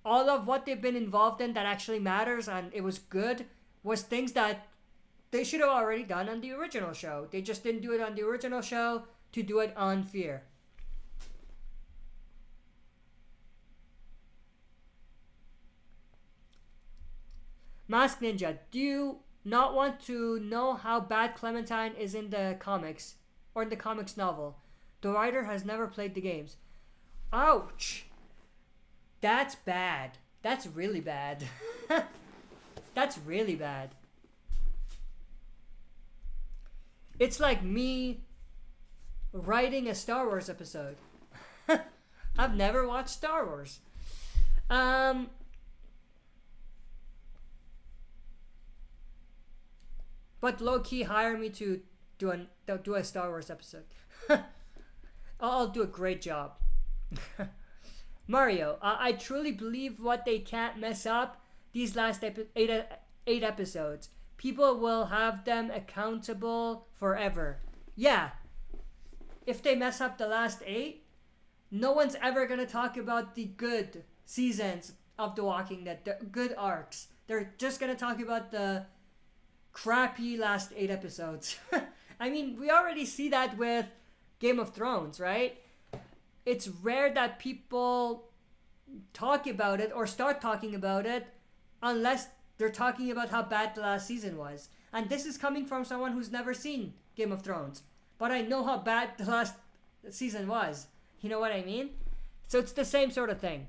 All of what they've been involved in that actually matters and it was good was things that they should have already done on the original show. They just didn't do it on the original show to do it on Fear. Mask Ninja, do you not want to know how bad Clementine is in the comics or in the comics novel? The writer has never played the games. Ouch! That's bad. That's really bad. That's really bad. It's like me writing a Star Wars episode. I've never watched Star Wars. But low-key hire me to do a Star Wars episode. I'll do a great job. Mario, I truly believe what they can't mess up these last eight episodes. People will have them accountable forever. Yeah. If they mess up the last 8, no one's ever going to talk about the good seasons of The Walking Dead, the good arcs. They're just going to talk about the crappy last 8 episodes. I mean, we already see that with Game of Thrones, right? It's rare that people talk about it or start talking about it unless they're talking about how bad the last season was. And this is coming from someone who's never seen Game of Thrones. But I know how bad the last season was. You know what I mean? So it's the same sort of thing.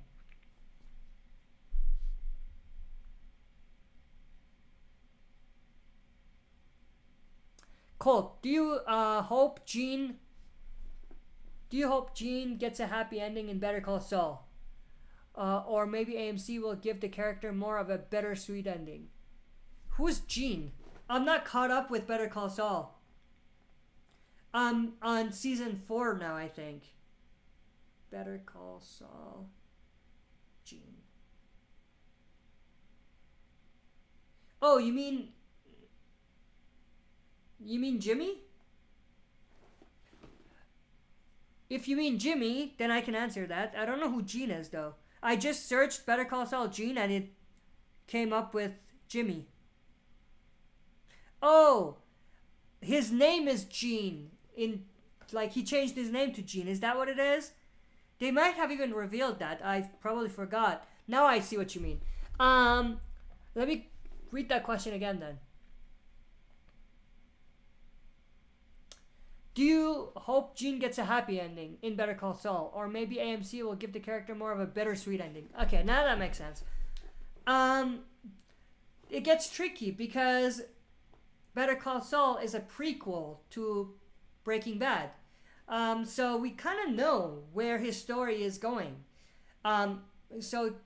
Colt, do you hope Gene gets a happy ending in Better Call Saul? Or maybe AMC will give the character more of a bittersweet ending. Who's Gene? I'm not caught up with Better Call Saul. I'm on season 4 now, I think. Better Call Saul. Gene. Oh, you mean Jimmy? If you mean Jimmy, then I can answer that. I don't know who Gene is, though. I just searched Better Call Saul Gene and it came up with Jimmy. Oh, his name is Gene. He changed his name to Gene. Is that what it is? They might have even revealed that. I probably forgot. Now I see what you mean. Let me read that question again then. Do you hope Gene gets a happy ending in Better Call Saul? Or maybe AMC will give the character more of a bittersweet ending? Okay, now that makes sense. It gets tricky because Better Call Saul is a prequel to Breaking Bad. So we kind of know where his story is going. So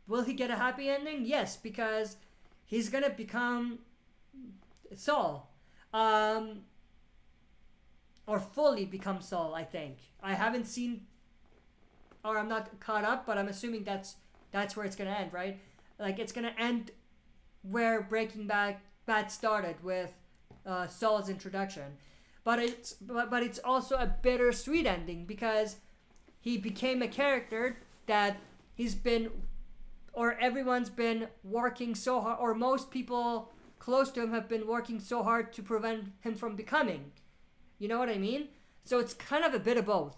will he get a happy ending? Yes, because he's going to become Saul. Or fully become Saul, I think. I haven't seen, or I'm not caught up, but I'm assuming that's where it's going to end, right? Like, it's going to end where Breaking Bad started with Saul's introduction. But it's also a bittersweet ending because he became a character that everyone's been working so hard, or most people close to him have been working so hard to prevent him from becoming. You know what I mean? So it's kind of a bit of both.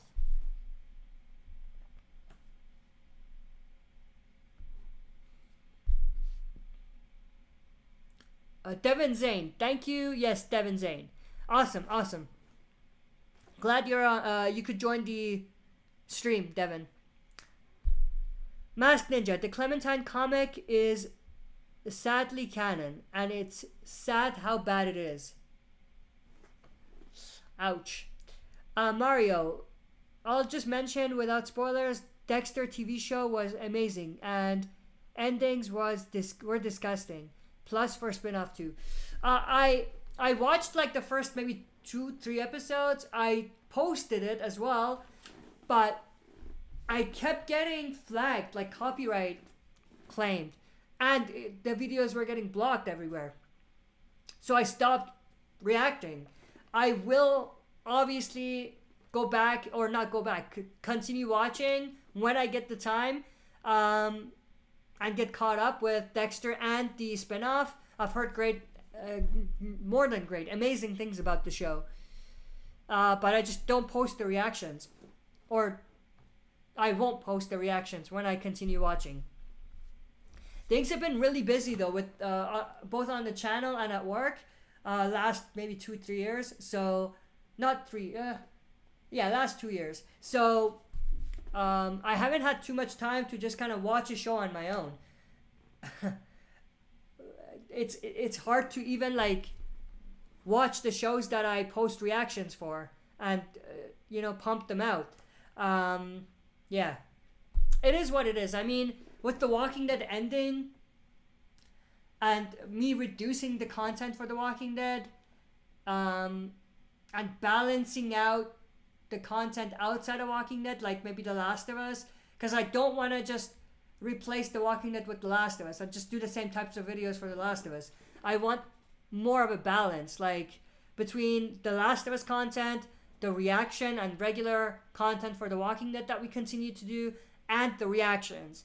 Devin Zane, thank you. Yes, Devin Zane. Awesome. Glad you could join the stream, Devin. Mask Ninja, the Clementine comic is sadly canon, and it's sad how bad it is. Ouch. Mario, I'll just mention without spoilers, Dexter TV show was amazing, and endings were disgusting. Plus for spin-off too. I watched like the first maybe 2-3 episodes. I posted it as well, but I kept getting flagged, like copyright claimed, and the videos were getting blocked everywhere. So I stopped reacting. I will obviously continue watching when I get the time, and get caught up with Dexter and the spin-off. I've heard more than great, amazing things about the show. But I just don't post the reactions. Or I won't post the reactions when I continue watching. Things have been really busy though, with both on the channel and at work. Last maybe 2-3 years. So, not 3, last 2 years. So, I haven't had too much time to just kind of watch a show on my own. It's hard to even like watch the shows that I post reactions for and pump them out. Yeah, it is what it is. I mean, with The Walking Dead ending and me reducing the content for The Walking Dead, and balancing out the content outside of Walking Dead, like maybe The Last of Us, because I don't want to just replace The Walking Dead with The Last of Us. I'll just do the same types of videos for The Last of Us. I want more of a balance, like between The Last of Us content, the reaction and regular content for The Walking Dead that we continue to do, and the reactions.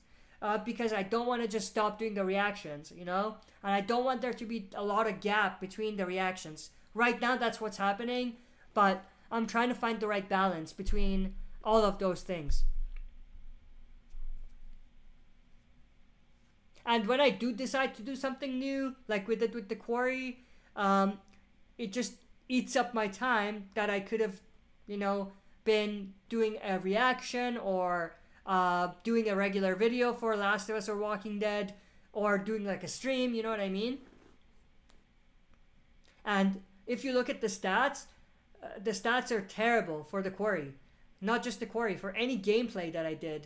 Because I don't want to just stop doing the reactions, you know? And I don't want there to be a lot of gap between the reactions. Right now, that's what's happening, but I'm trying to find the right balance between all of those things. And when I do decide to do something new, like we did with The Quarry, it just eats up my time that I could have, you know, been doing a reaction or doing a regular video for Last of Us or Walking Dead, or doing like a stream, you know what I mean? And if you look at the stats are terrible for The Quarry. Not just The Quarry, for any gameplay that I did.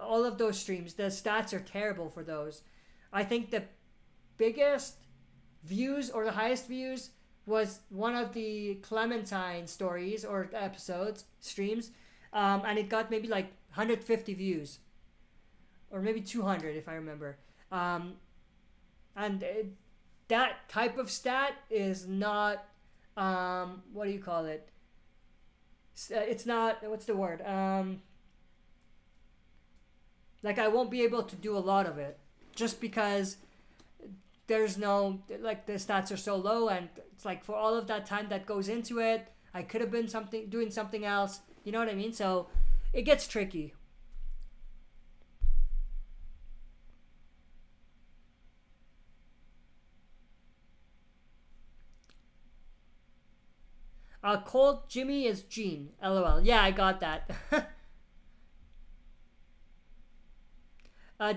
All of those streams, the stats are terrible for those. I think the biggest views or the highest views was one of the Clementine stories or episodes, streams, and it got maybe like 150 views. Or maybe 200 if I remember. That type of stat is not, what do you call it? It's not, what's the word? Like I won't be able to do a lot of it just because there's no, like the stats are so low, and it's like for all of that time that goes into it, I could have been doing something else. You know what I mean? So it gets tricky. Cold Jimmy is Gene. LOL. Yeah, I got that.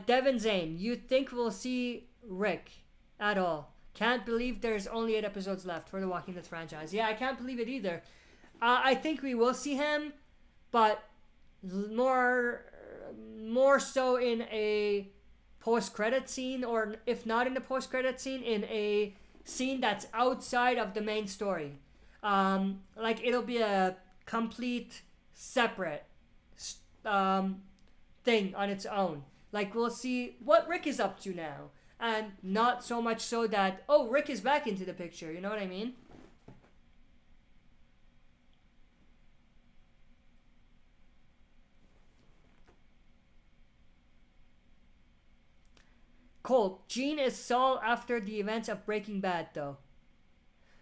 Devin Zane, you think we'll see Rick at all? Can't believe there's only 8 episodes left for the Walking Dead franchise. Yeah, I can't believe it either. I think we will see him, but more so in a post-credit scene, or if not in the post-credit scene, in a scene that's outside of the main story. Like it'll be a complete separate thing on its own. Like we'll see what Rick is up to now, and not so much so that, oh, Rick is back into the picture. You know what I mean? Colt, Gene is Saul after the events of Breaking Bad, though.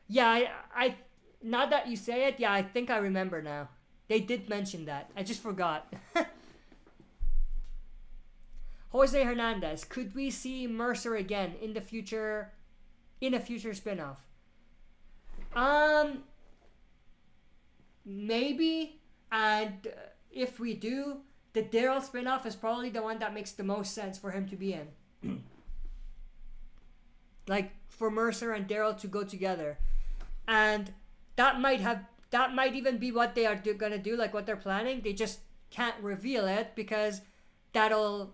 Yeah, I now that you say it, yeah, I think I remember now. They did mention that. I just forgot. Jose Hernandez, could we see Mercer again in the future, in a future spinoff? Maybe. And if we do, the Daryl spinoff is probably the one that makes the most sense for him to be in. Like for Mercer and Daryl to go together. And that might even be what they are gonna do, like what they're planning. They just can't reveal it because that'll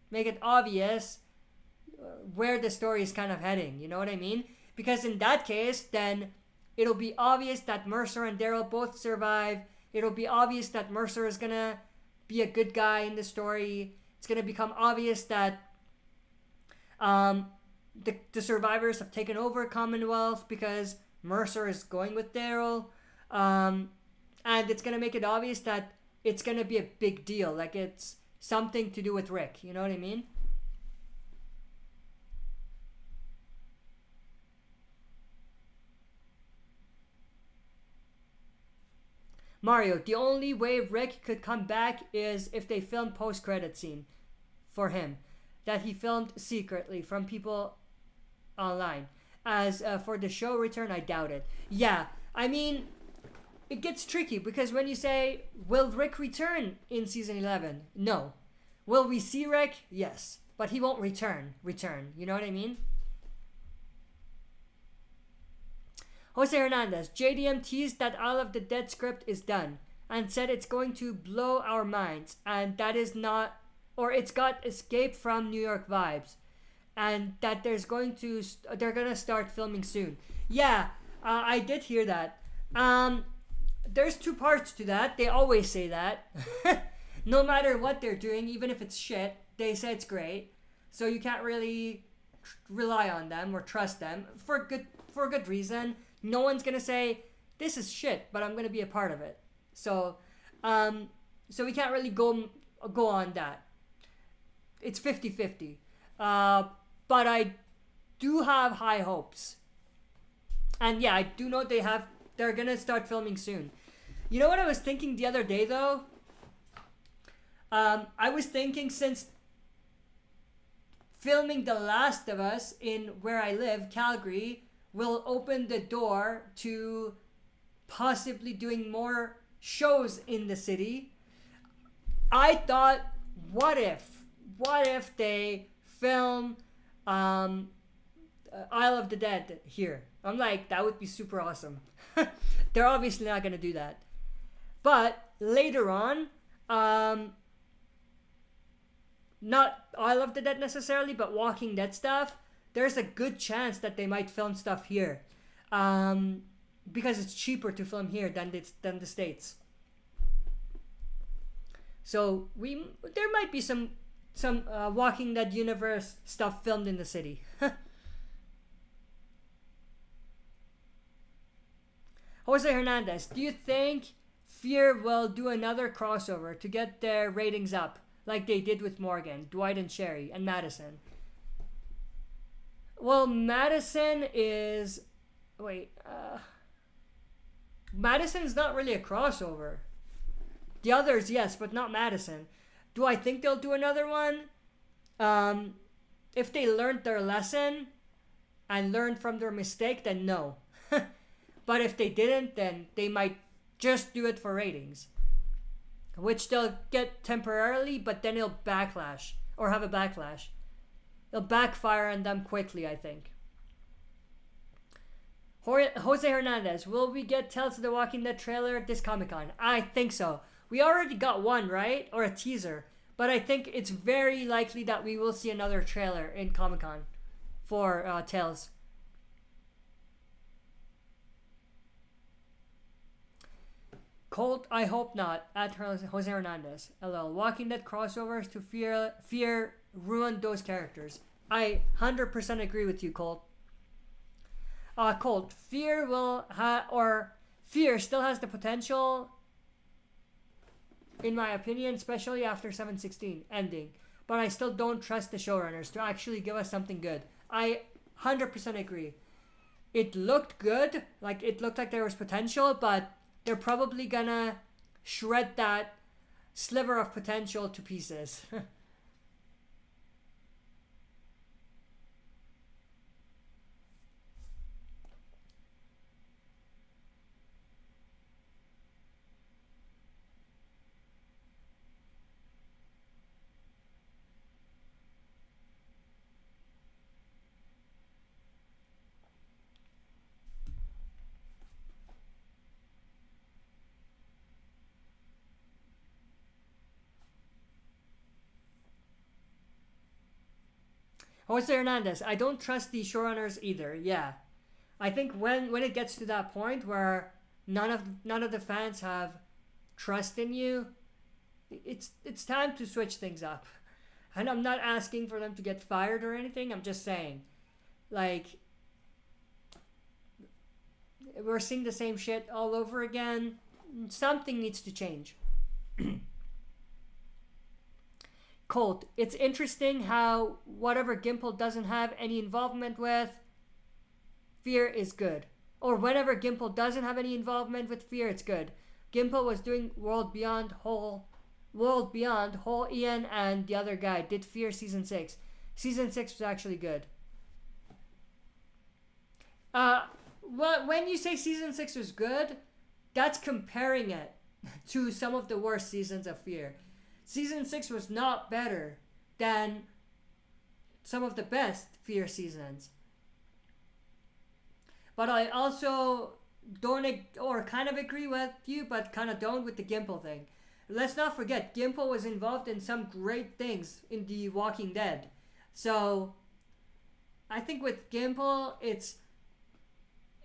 make it obvious where the story is kind of heading. You know what I mean? Because in that case, then it'll be obvious that Mercer and Daryl both survive. It'll be obvious that Mercer is gonna be a good guy in the story. It's gonna become obvious that the survivors have taken over Commonwealth because Mercer is going with Daryl. And it's going to make it obvious that it's going to be a big deal. Like it's something to do with Rick. You know what I mean? Mario, the only way Rick could come back is if they film post-credit scene for him that he filmed secretly from people online. As for the show return, I doubt it. Yeah, I mean, it gets tricky because when you say, will Rick return in season 11? No. Will we see Rick? Yes. But he won't return. You know what I mean? Jose Hernandez, JDM teased that all of the Dead script is done and said it's going to blow our minds, and that is not, or it's got Escape from New York vibes. And that they're gonna start filming soon. Yeah, I did hear that. There's two parts to that. They always say that. No matter what they're doing, even if it's shit, they say it's great. So you can't really rely on them or trust them for a good reason. No one's gonna say this is shit, but I'm gonna be a part of it. So we can't really go on that. It's 50-50. But I do have high hopes. And yeah, I do know they're gonna start filming soon. You know what I was thinking the other day though? I was thinking, since filming The Last of Us in where I live, Calgary, will open the door to possibly doing more shows in the city. I thought, what if they film Isle of the Dead here? I'm like, that would be super awesome. They're obviously not gonna do that. But later on, not Isle of the Dead necessarily, but Walking Dead stuff, there's a good chance that they might film stuff here. Because it's cheaper to film here than the States. So there might be some Walking Dead universe stuff filmed in the city. Jose Hernandez, do you think Fear will do another crossover to get their ratings up, like they did with Morgan, Dwight and Sherry, and Madison? Well, Madison is... Madison's not really a crossover. The others, yes, but not Madison. Do I think they'll do another one? If they learned their lesson and learned from their mistake, then no. But if they didn't, then they might just do it for ratings. Which they'll get temporarily, but then it'll backlash. Or have a backlash. It'll backfire on them quickly, I think. Jose Hernandez, will we get Tales of the Walking Dead trailer at this Comic-Con? I think so. We already got one, right? Or a teaser. But I think it's very likely that we will see another trailer in Comic-Con for Tales. Colt, I hope not. At Jose Hernandez. LL. Walking Dead crossovers to Fear ruined those characters. I 100% agree with you, Colt. Colt, Fear Fear still has the potential, in my opinion, especially after 7/16 ending. But I still don't trust the showrunners to actually give us something good. I 100% agree. It looked good, like it looked like there was potential, but they're probably gonna shred that sliver of potential to pieces. Jose Hernandez, I don't trust the showrunners either. Yeah, I think when it gets to that point where none of the fans have trust in you, it's time to switch things up. And I'm not asking for them to get fired or anything. I'm just saying, like, we're seeing the same shit all over again. Something needs to change. Colt, it's interesting how whatever Gimple doesn't have any involvement with, Fear is good. Or whenever Gimple doesn't have any involvement with Fear, it's good. Gimple was doing World Beyond, Whole Ian, and the other guy did Fear Season 6. Season 6 was actually good. Well, when you say Season 6 was good, that's comparing it to some of the worst seasons of Fear. Season 6 was not better than some of the best Fear seasons. But I also don't, or kind of agree with you, but kind of don't with the Gimple thing. Let's not forget, Gimple was involved in some great things in The Walking Dead. So, I think with Gimple,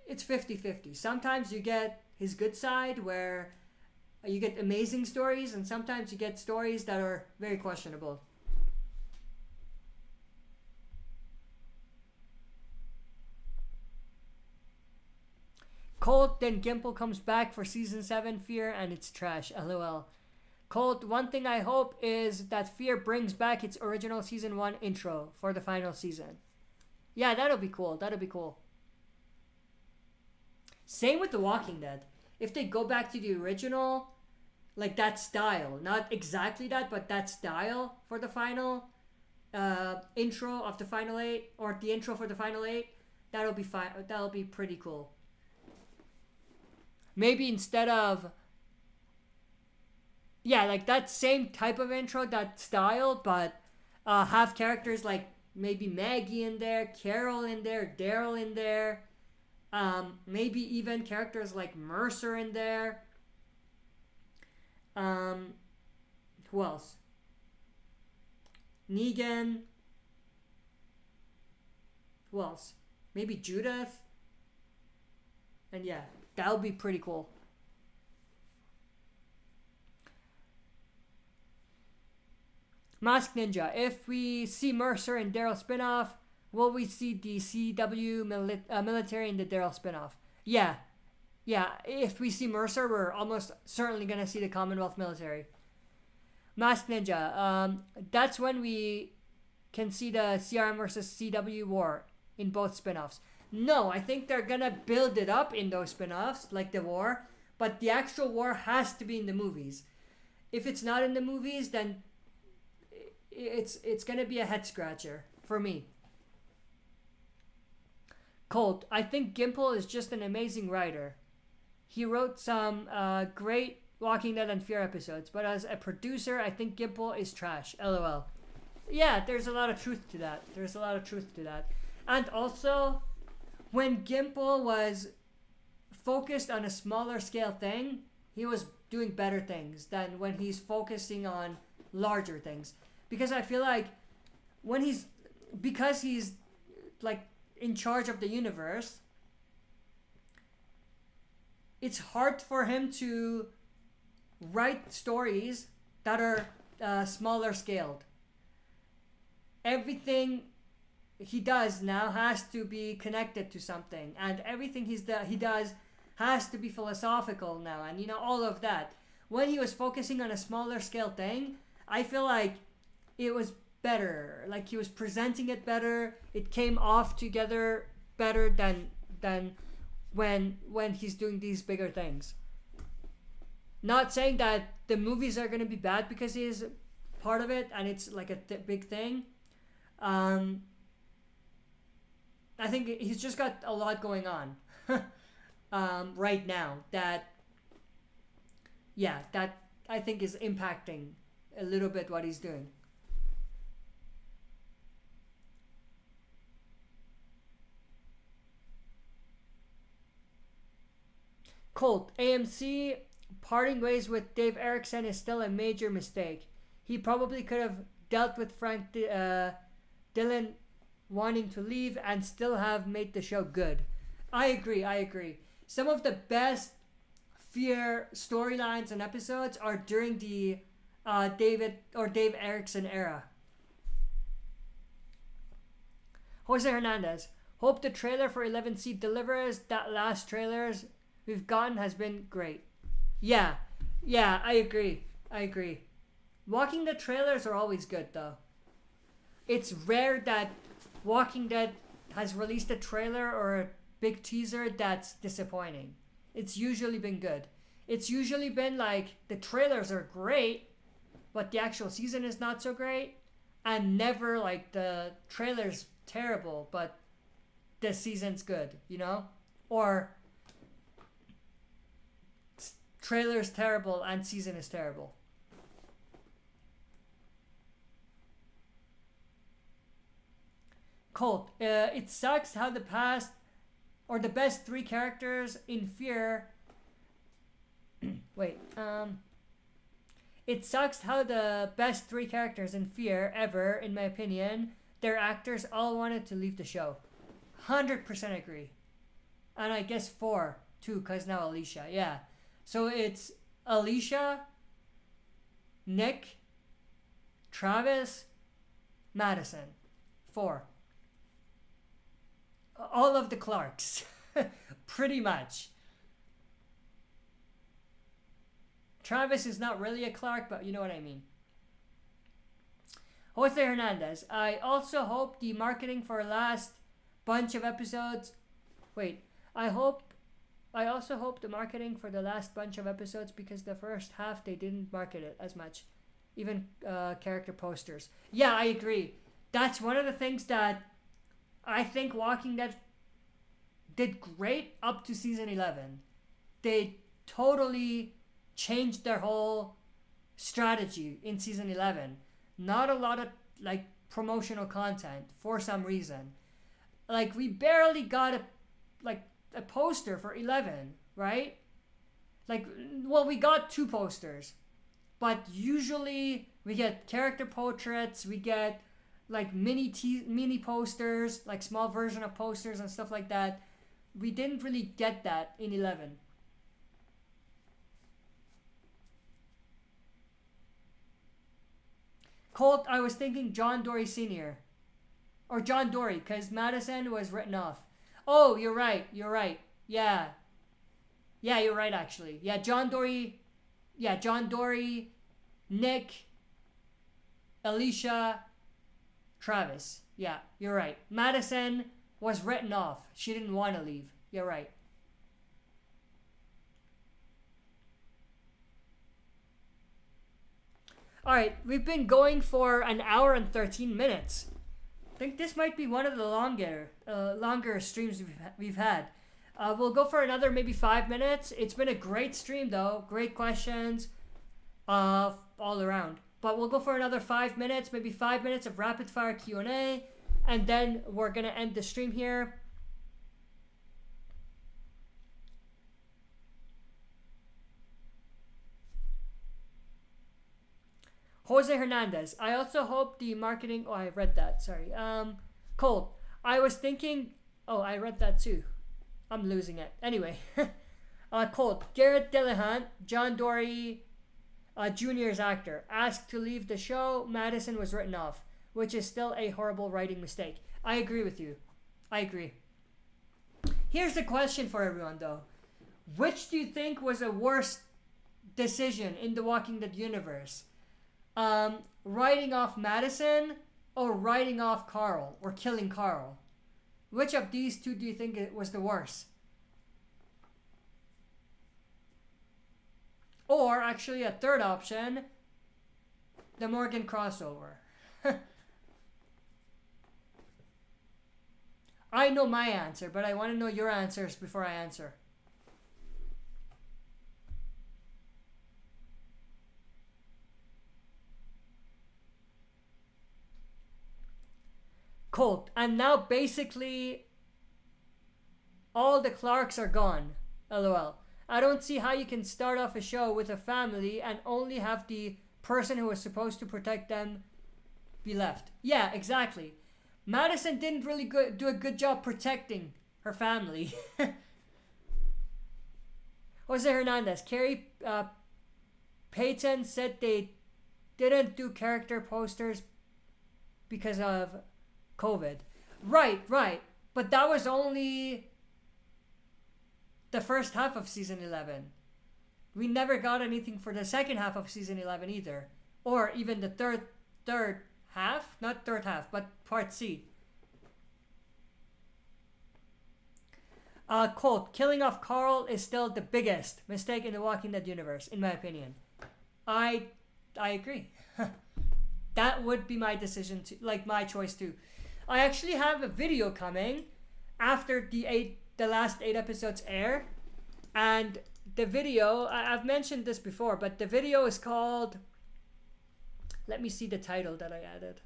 it's 50-50. Sometimes you get his good side where you get amazing stories, and sometimes you get stories that are very questionable. Colt, then Gimple comes back for season 7 Fear and it's trash. LOL. Colt, one thing I hope is that Fear brings back its original season 1 intro for the final season. Yeah, that'll be cool. That'll be cool. Same with The Walking Dead. If they go back to the original, like that style, not exactly that, but that style for the final intro of the final 8, or the intro for the final 8, that'll be fine. That'll be pretty cool. Maybe instead of, yeah, like that same type of intro, that style, but have characters like maybe Maggie in there, Carol in there, Daryl in there, maybe even characters like Mercer in there. Who else? Negan. Who else? Maybe Judith. And yeah, that would be pretty cool. Mask Ninja. If we see Mercer and Daryl spinoff, will we see the CW military in the Daryl spinoff? Yeah. Yeah, if we see Mercer, we're almost certainly going to see the Commonwealth military. Mask Ninja. That's when we can see the CRM versus CW war in both spinoffs. No, I think they're going to build it up in those spinoffs, like the war, but the actual war has to be in the movies. If it's not in the movies, then it's going to be a head scratcher for me. Colt, I think Gimple is just an amazing writer. He wrote some great Walking Dead and Fear episodes, but as a producer, I think Gimple is trash. LOL. Yeah, there's a lot of truth to that. And also, when Gimple was focused on a smaller scale thing, he was doing better things than when he's focusing on larger things. Because I feel like because he's like in charge of the universe, it's hard for him to write stories that are smaller scaled. Everything he does now has to be connected to something, and everything he does has to be philosophical now, and all of that. When he was focusing on a smaller scale thing, I feel like it was better. Like he was presenting it better. It came off together better than when he's doing these bigger things. Not saying that the movies are going to be bad because he is part of it and it's like a big thing. I think he's just got a lot going on right now that I think is impacting a little bit what he's doing. Colt, AMC parting ways with Dave Erickson is still a major mistake. He probably could have dealt with Frank Dillon wanting to leave and still have made the show good. I agree. Some of the best Fear storylines and episodes are during the Dave Erickson era. Jose Hernandez, hope the trailer for 11C delivers. That last trailers we've gotten has been great. Yeah, I agree. Walking Dead trailers are always good though. It's rare that Walking Dead has released a trailer or a big teaser that's disappointing. It's usually been good. It's usually been like the trailers are great, but the actual season is not so great, and never like the trailer's terrible, but the season's good, Or trailer's terrible and season is terrible. Colt, it sucks how the best 3 characters in Fear. It sucks how the best 3 characters in Fear ever, in my opinion, their actors all wanted to leave the show. 100% agree. And I guess 4 too, because now Alicia. Yeah. So it's Alicia, Nick, Travis, Madison. 4. All of the Clarks. Pretty much. Travis is not really a Clark, but you know what I mean. Jose Hernandez. I also hope the marketing for last bunch of episodes... Wait. I also hope the marketing for the last bunch of episodes, because the first half they didn't market it as much. Even character posters. Yeah, I agree. That's one of the things that I think Walking Dead did great up to season 11. They totally changed their whole strategy in season 11. Not a lot of like promotional content for some reason. Like we barely got a poster for 11, right? Like, well, we got 2 posters, but usually we get character portraits, we get like mini posters, like small version of posters and stuff like that. We didn't really get that in 11. Colt, I was thinking John Dory Sr. Or John Dory, because Madison was written off. Oh, you're right. Yeah. Yeah, you're right, actually. Yeah, John Dory, Nick, Alicia, Travis. Yeah, you're right. Madison was written off. She didn't want to leave. You're right. Alright, we've been going for an hour and 13 minutes. I think this might be one of the longer streams we've had. We'll go for another maybe 5 minutes. It's been a great stream though. Great questions all around. But we'll go for another 5 minutes, maybe 5 minutes of rapid fire Q&A. And then we're going to end the stream here. Jose Hernandez. I also hope the marketing... Oh, I read that. Sorry. Colt. I was thinking... Oh, I read that too. I'm losing it. Anyway. Colt. Garrett Dillahunt, John Dory Jr.'s actor, asked to leave the show. Madison was written off, which is still a horrible writing mistake. I agree with you. I agree. Here's the question for everyone, though. Which do you think was a worse decision in the Walking Dead universe? Writing off Madison or writing off Carl or killing Carl? Which of these two do you think it was the worst? Or actually a third option, the Morgan crossover. I know my answer, but I want to know your answers before I answer. Colt. And now basically all the Clarks are gone. LOL. I don't see how you can start off a show with a family and only have the person who was supposed to protect them be left. Yeah, exactly. Madison didn't really do a good job protecting her family. Jose Hernandez. Carrie Payton said they didn't do character posters because of COVID. Right. But that was only the first half of season 11. We never got anything for the second half of season 11 either. Or even the third half. Not third half, but part C. Colt. Killing off Carl is still the biggest mistake in the Walking Dead universe, in my opinion. I agree. That would be my decision too, like my choice too. I actually have a video coming after the last 8 episodes air, and the video, I've mentioned this before, but the video is called, let me see the title that I added.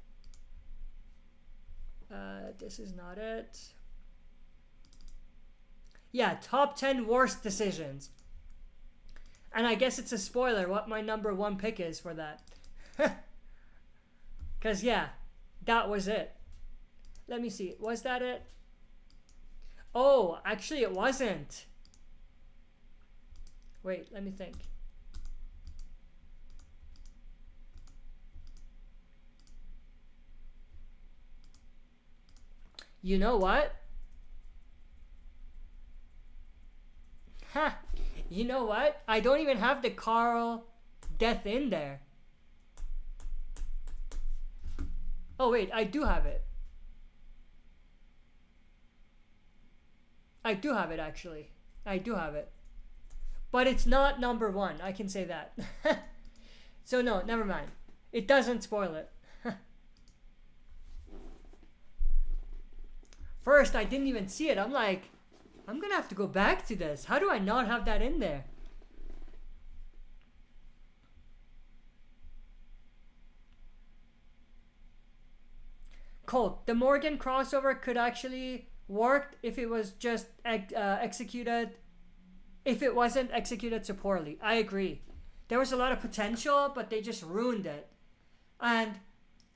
This is not it. Yeah, top 10 worst decisions. And I guess it's a spoiler what my number 1 pick is for that. Because yeah, that was it. Let me see. Was that it? Oh, actually it wasn't. Wait, let me think. You know what? Ha! You know what? I don't even have the Carl death in there. Oh wait, I do have it. I do have it actually. I do have it. But it's not number 1, I can say that. So no, never mind. It doesn't spoil it. First, I didn't even see it. I'm like, I'm gonna have to go back to this. How do I not have that in there? Colt, the Morgan crossover could actually work if it was just executed. If it wasn't executed so poorly. I agree. There was a lot of potential, but they just ruined it. And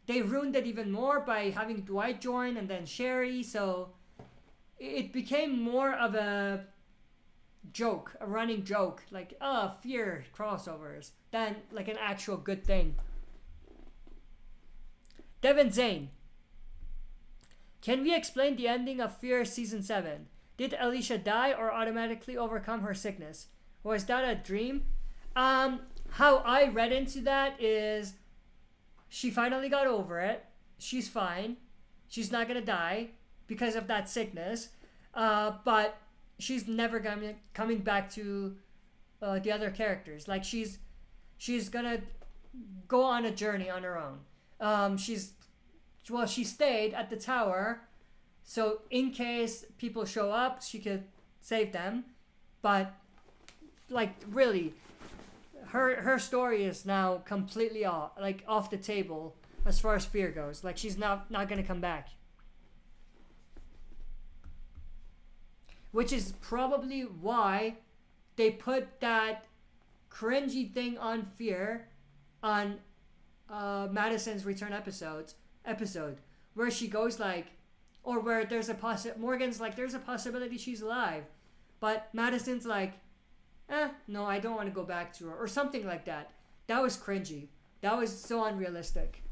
they ruined it even more by having Dwight join and then Sherry, so it became more of a joke, a running joke, like, fear crossovers, than like an actual good thing. Devin Zane. Can we explain the ending of Fear Season 7? Did Alicia die or automatically overcome her sickness? Was that a dream? How I read into that is she finally got over it. She's fine. She's not gonna die because of that sickness. But she's never coming back to the other characters. Like she's gonna go on a journey on her own. She stayed at the tower, so in case people show up, she could save them. But like really, her story is now completely off the table as far as Fear goes. Like she's not gonna come back. Which is probably why they put that cringy thing on Fear on Madison's return episode where she goes like, or where there's Morgan's like, there's a possibility she's alive, but Madison's like, no, I don't want to go back to her, or something like that. That was cringy. That was so unrealistic.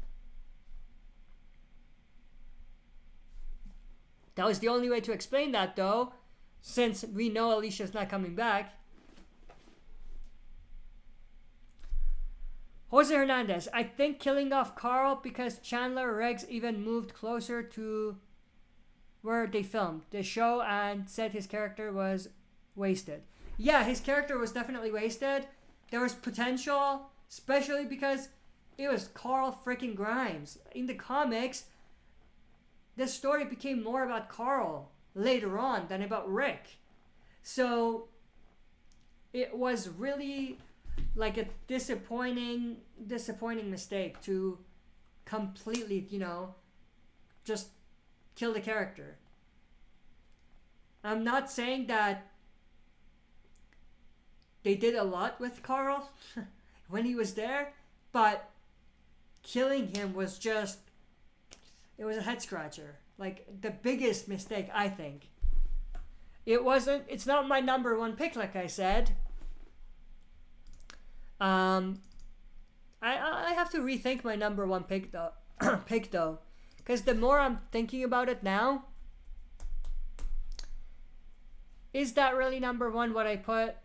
That was the only way to explain that, though, since we know Alicia's not coming back. Jose Hernandez, I think killing off Carl because Chandler Riggs even moved closer to where they filmed the show and said his character was wasted. Yeah, his character was definitely wasted. There was potential, especially because it was Carl freaking Grimes. In the comics, the story became more about Carl later on than about Rick. So it was really like a disappointing mistake to completely, just kill the character. I'm not saying that they did a lot with Carl when he was there, but killing him was just, it was a head scratcher. Like the biggest mistake, I think. It's not my number 1 pick, like I said. I have to rethink my number 1 pick though, because the more I'm thinking about it now, is that really number 1 what I put?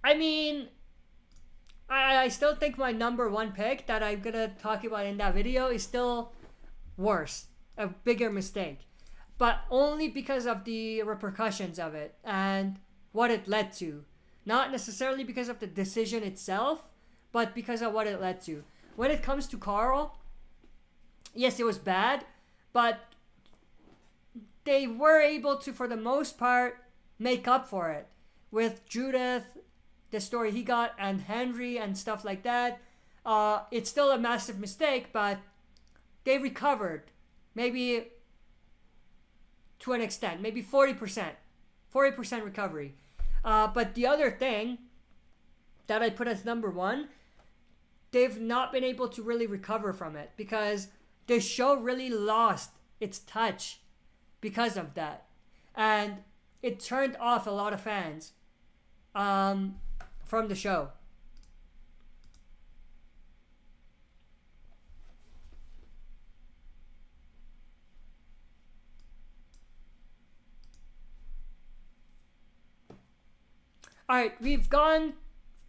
I mean, I still think my number 1 pick that I'm gonna talk about in that video is still worse, a bigger mistake. But only because of the repercussions of it and what it led to. Not necessarily because of the decision itself, but because of what it led to. When it comes to Carl, yes, it was bad, but they were able to, for the most part, make up for it. With Judith, the story he got, and Henry and stuff like that. It's still a massive mistake, but they recovered. Maybe to an extent, maybe 40% recovery. But the other thing that I put as number 1, they've not been able to really recover from it because the show really lost its touch because of that. And it turned off a lot of fans from the show. Alright, we've gone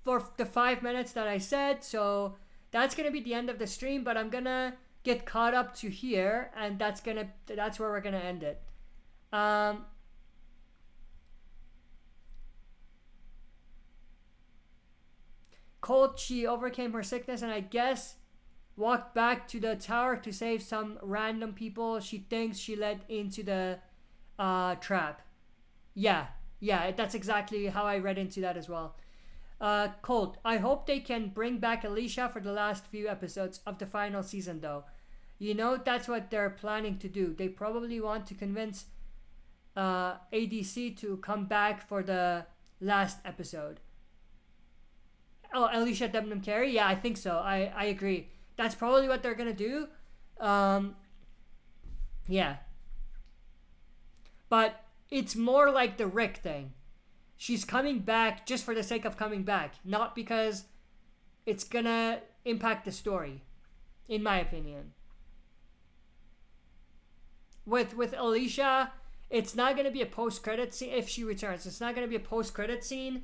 for the 5 minutes that I said, so that's gonna be the end of the stream, but I'm gonna get caught up to here, and that's where we're gonna end it. Colt, she overcame her sickness and I guess walked back to the tower to save some random people she thinks she led into the trap. Yeah, that's exactly how I read into that as well. Colt, I hope they can bring back Alicia for the last few episodes of the final season though. You know that's what they're planning to do. They probably want to convince ADC to come back for the last episode. Oh, Alicia Debnam Carey? Yeah, I think so. I agree. That's probably what they're gonna do. Yeah. But it's more like the Rick thing. She's coming back just for the sake of coming back, not because it's gonna impact the story, in my opinion. With Alicia, it's not gonna be a post-credit scene if she returns. It's not gonna be a post-credit scene.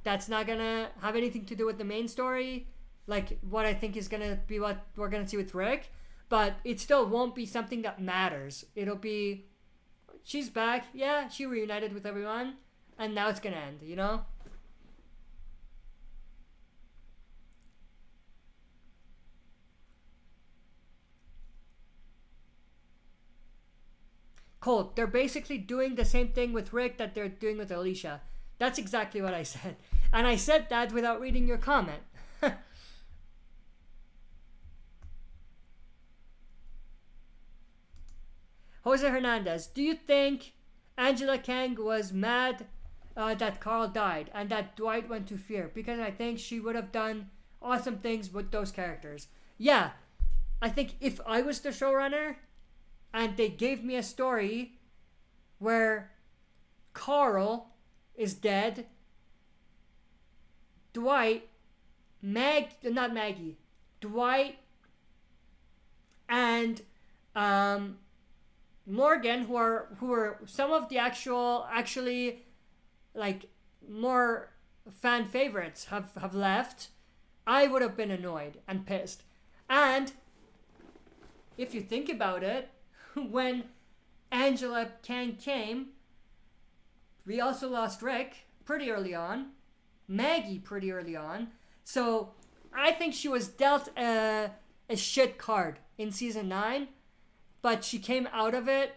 That's not gonna have anything to do with the main story, like what I think is gonna be what we're gonna see with Rick. But it still won't be something that matters. It'll be, she's back, yeah, she reunited with everyone, and now it's gonna end, you know? Colt, they're basically doing the same thing with Rick that they're doing with Alicia. That's exactly what I said. And I said that without reading your comment. Jose Hernandez, do you think Angela Kang was mad that Carl died and that Dwight went to Fear? Because I think she would have done awesome things with those characters. Yeah, I think if I was the showrunner and they gave me a story where Carl is dead, Dwight, not Maggie, Dwight and Morgan, who are some of the actually like more fan favorites have left, I would have been annoyed and pissed. And if you think about it, when Angela Kang came, we also lost Rick pretty early on, Maggie pretty early on. So I think she was dealt a shit card in season 9, but she came out of it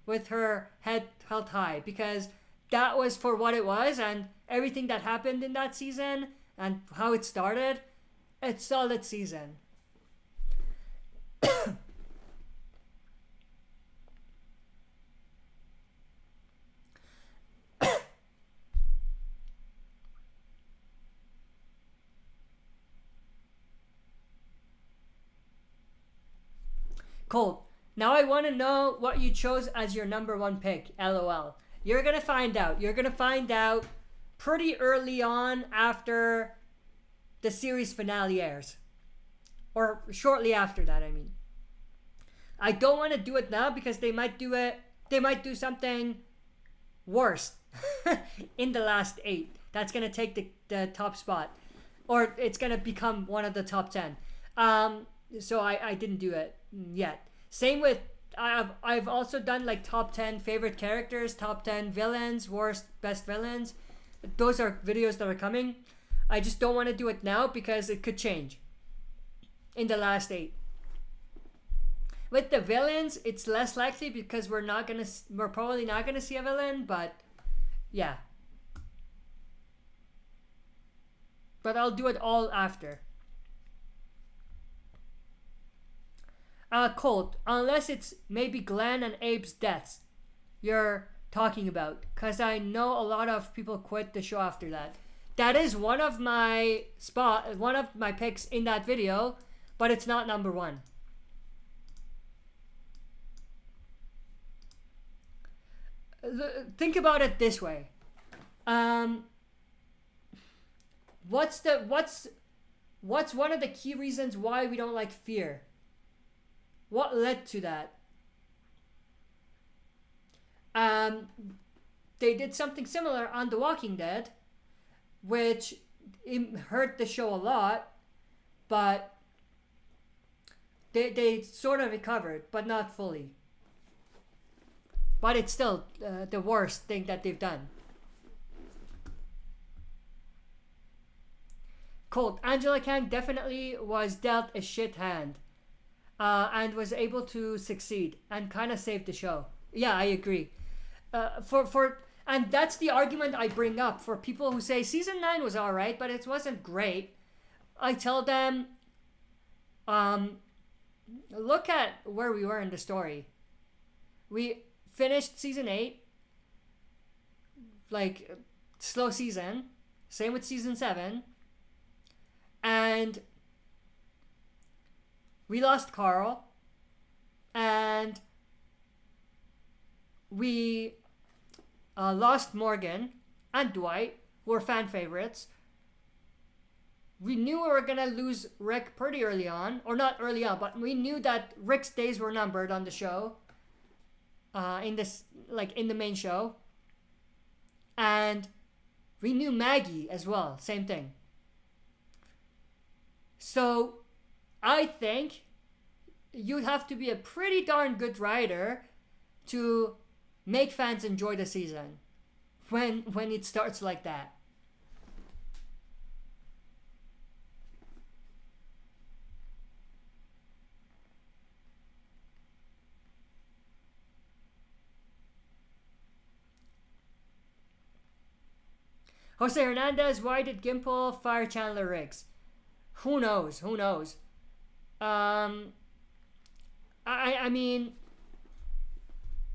with her head held high because that was for what it was, and everything that happened in that season and how it started, it's a solid season. Colt, now I want to know what you chose as your number 1 pick. LOL. You're going to find out. You're going to find out pretty early on after the series finale airs. Or shortly after that, I mean. I don't want to do it now because they might do something worse in the last 8. That's going to take the top spot. Or it's going to become one of the top 10. So I didn't do it yet. Same with, I've also done like top 10 favorite characters, top 10 villains, worst, best villains. Those are videos that are coming. I just don't want to do it now because it could change in the last 8. With the villains, it's less likely because we're probably not gonna see a villain, but yeah. But I'll do it all after. Colt, unless it's maybe Glenn and Abe's deaths you're talking about, because I know a lot of people quit the show after that. That is one of my picks in that video, but it's not number 1. think about it this way. What's one of the key reasons why we don't like Fear? What led to that? They did something similar on The Walking Dead, which hurt the show a lot, but they sort of recovered, but not fully. But it's still the worst thing that they've done. Colt, Angela Kang definitely was dealt a shit hand, and was able to succeed and kind of save the show. Yeah, I agree. And that's the argument I bring up for people who say season 9 was alright, but it wasn't great. I tell them, look at where we were in the story. We finished season 8, like, slow season. Same with season 7. And we lost Carl. And we lost Morgan and Dwight, who were fan favorites. We knew we were going to lose Rick pretty early on. Or not early on, but we knew that Rick's days were numbered on the show. In the main show. And we knew Maggie as well. Same thing. So, I think you'd have to be a pretty darn good writer to make fans enjoy the season when it starts like that. Jose Hernandez, why did Gimple fire Chandler Riggs? Who knows? I mean,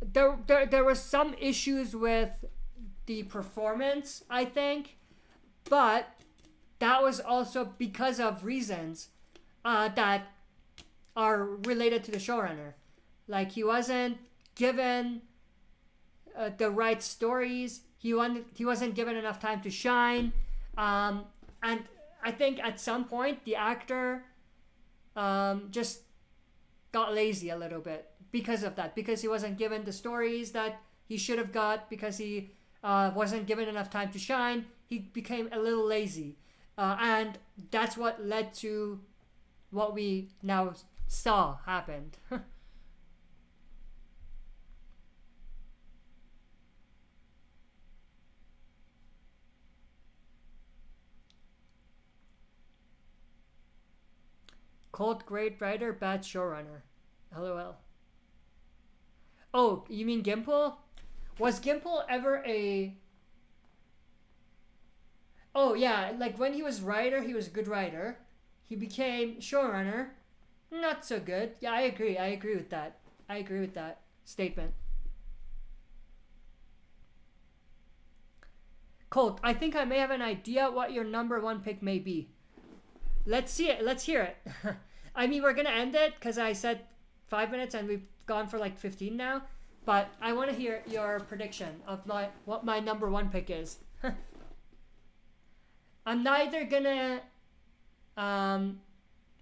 there was some issues with the performance, I think, but that was also because of reasons that are related to the showrunner. Like, he wasn't given the right stories. He wasn't given enough time to shine, and I think at some point the actor just got lazy a little bit because of that. Because he wasn't given the stories that he should have got. Because he wasn't given enough time to shine. He became a little lazy, and that's what led to what we now saw happened. Colt, great writer, bad showrunner. LOL. Oh, you mean Gimple? Was Gimple ever a... Oh, yeah, like when he was writer, he was a good writer. He became showrunner, not so good. Yeah, I agree with that. I agree with that statement. Colt, I think I may have an idea what your number 1 pick may be. Let's see it. Let's hear it. I mean, we're going to end it because I said 5 minutes and we've gone for like 15 now. But I want to hear your prediction of what my number 1 pick is. I'm neither going to,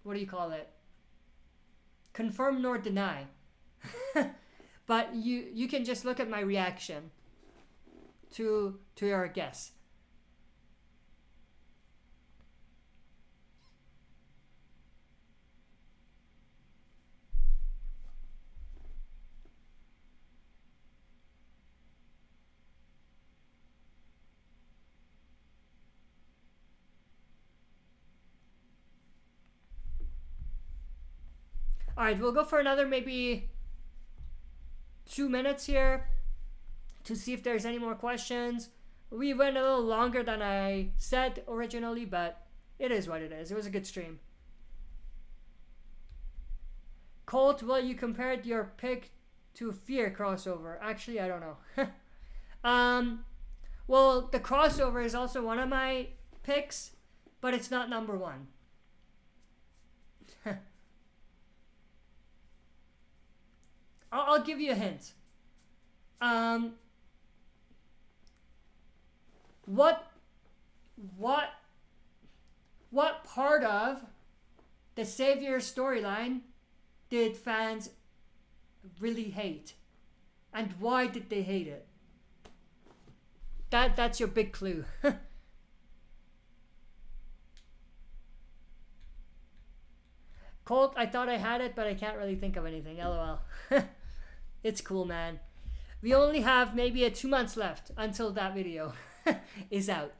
what do you call it? Confirm nor deny. But you can just look at my reaction to your guess. Alright, we'll go for another maybe 2 minutes here to see if there's any more questions. We went a little longer than I said originally, but it is what it is. It was a good stream. Colt, well, you compared your pick to Fear crossover. Actually, I don't know. Well, the crossover is also one of my picks, but it's not number 1. I'll give you a hint. what part of the Savior storyline did fans really hate? And why did they hate it? That's your big clue. Colt, I thought I had it, but I can't really think of anything. LOL. It's cool, man. We only have maybe 2 months left until that video is out.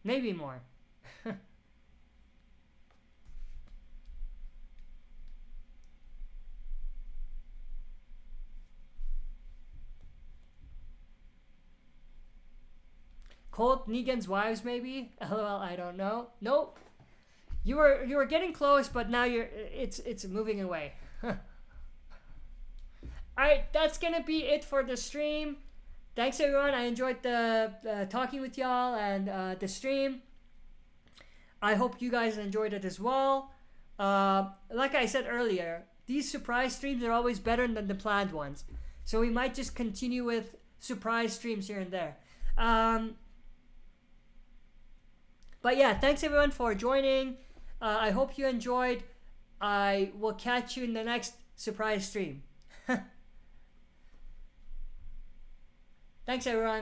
Maybe more. Colt, Negan's wives, maybe. LOL, I don't know. Nope. You were getting close, but now it's moving away. Alright, that's gonna be it for the stream. Thanks everyone. I enjoyed the talking with y'all and the stream. I hope you guys enjoyed it as well. Like I said earlier, these surprise streams are always better than the planned ones. So we might just continue with surprise streams here and there. But yeah, thanks everyone for joining. I hope you enjoyed. I will catch you in the next surprise stream. Thanks everyone.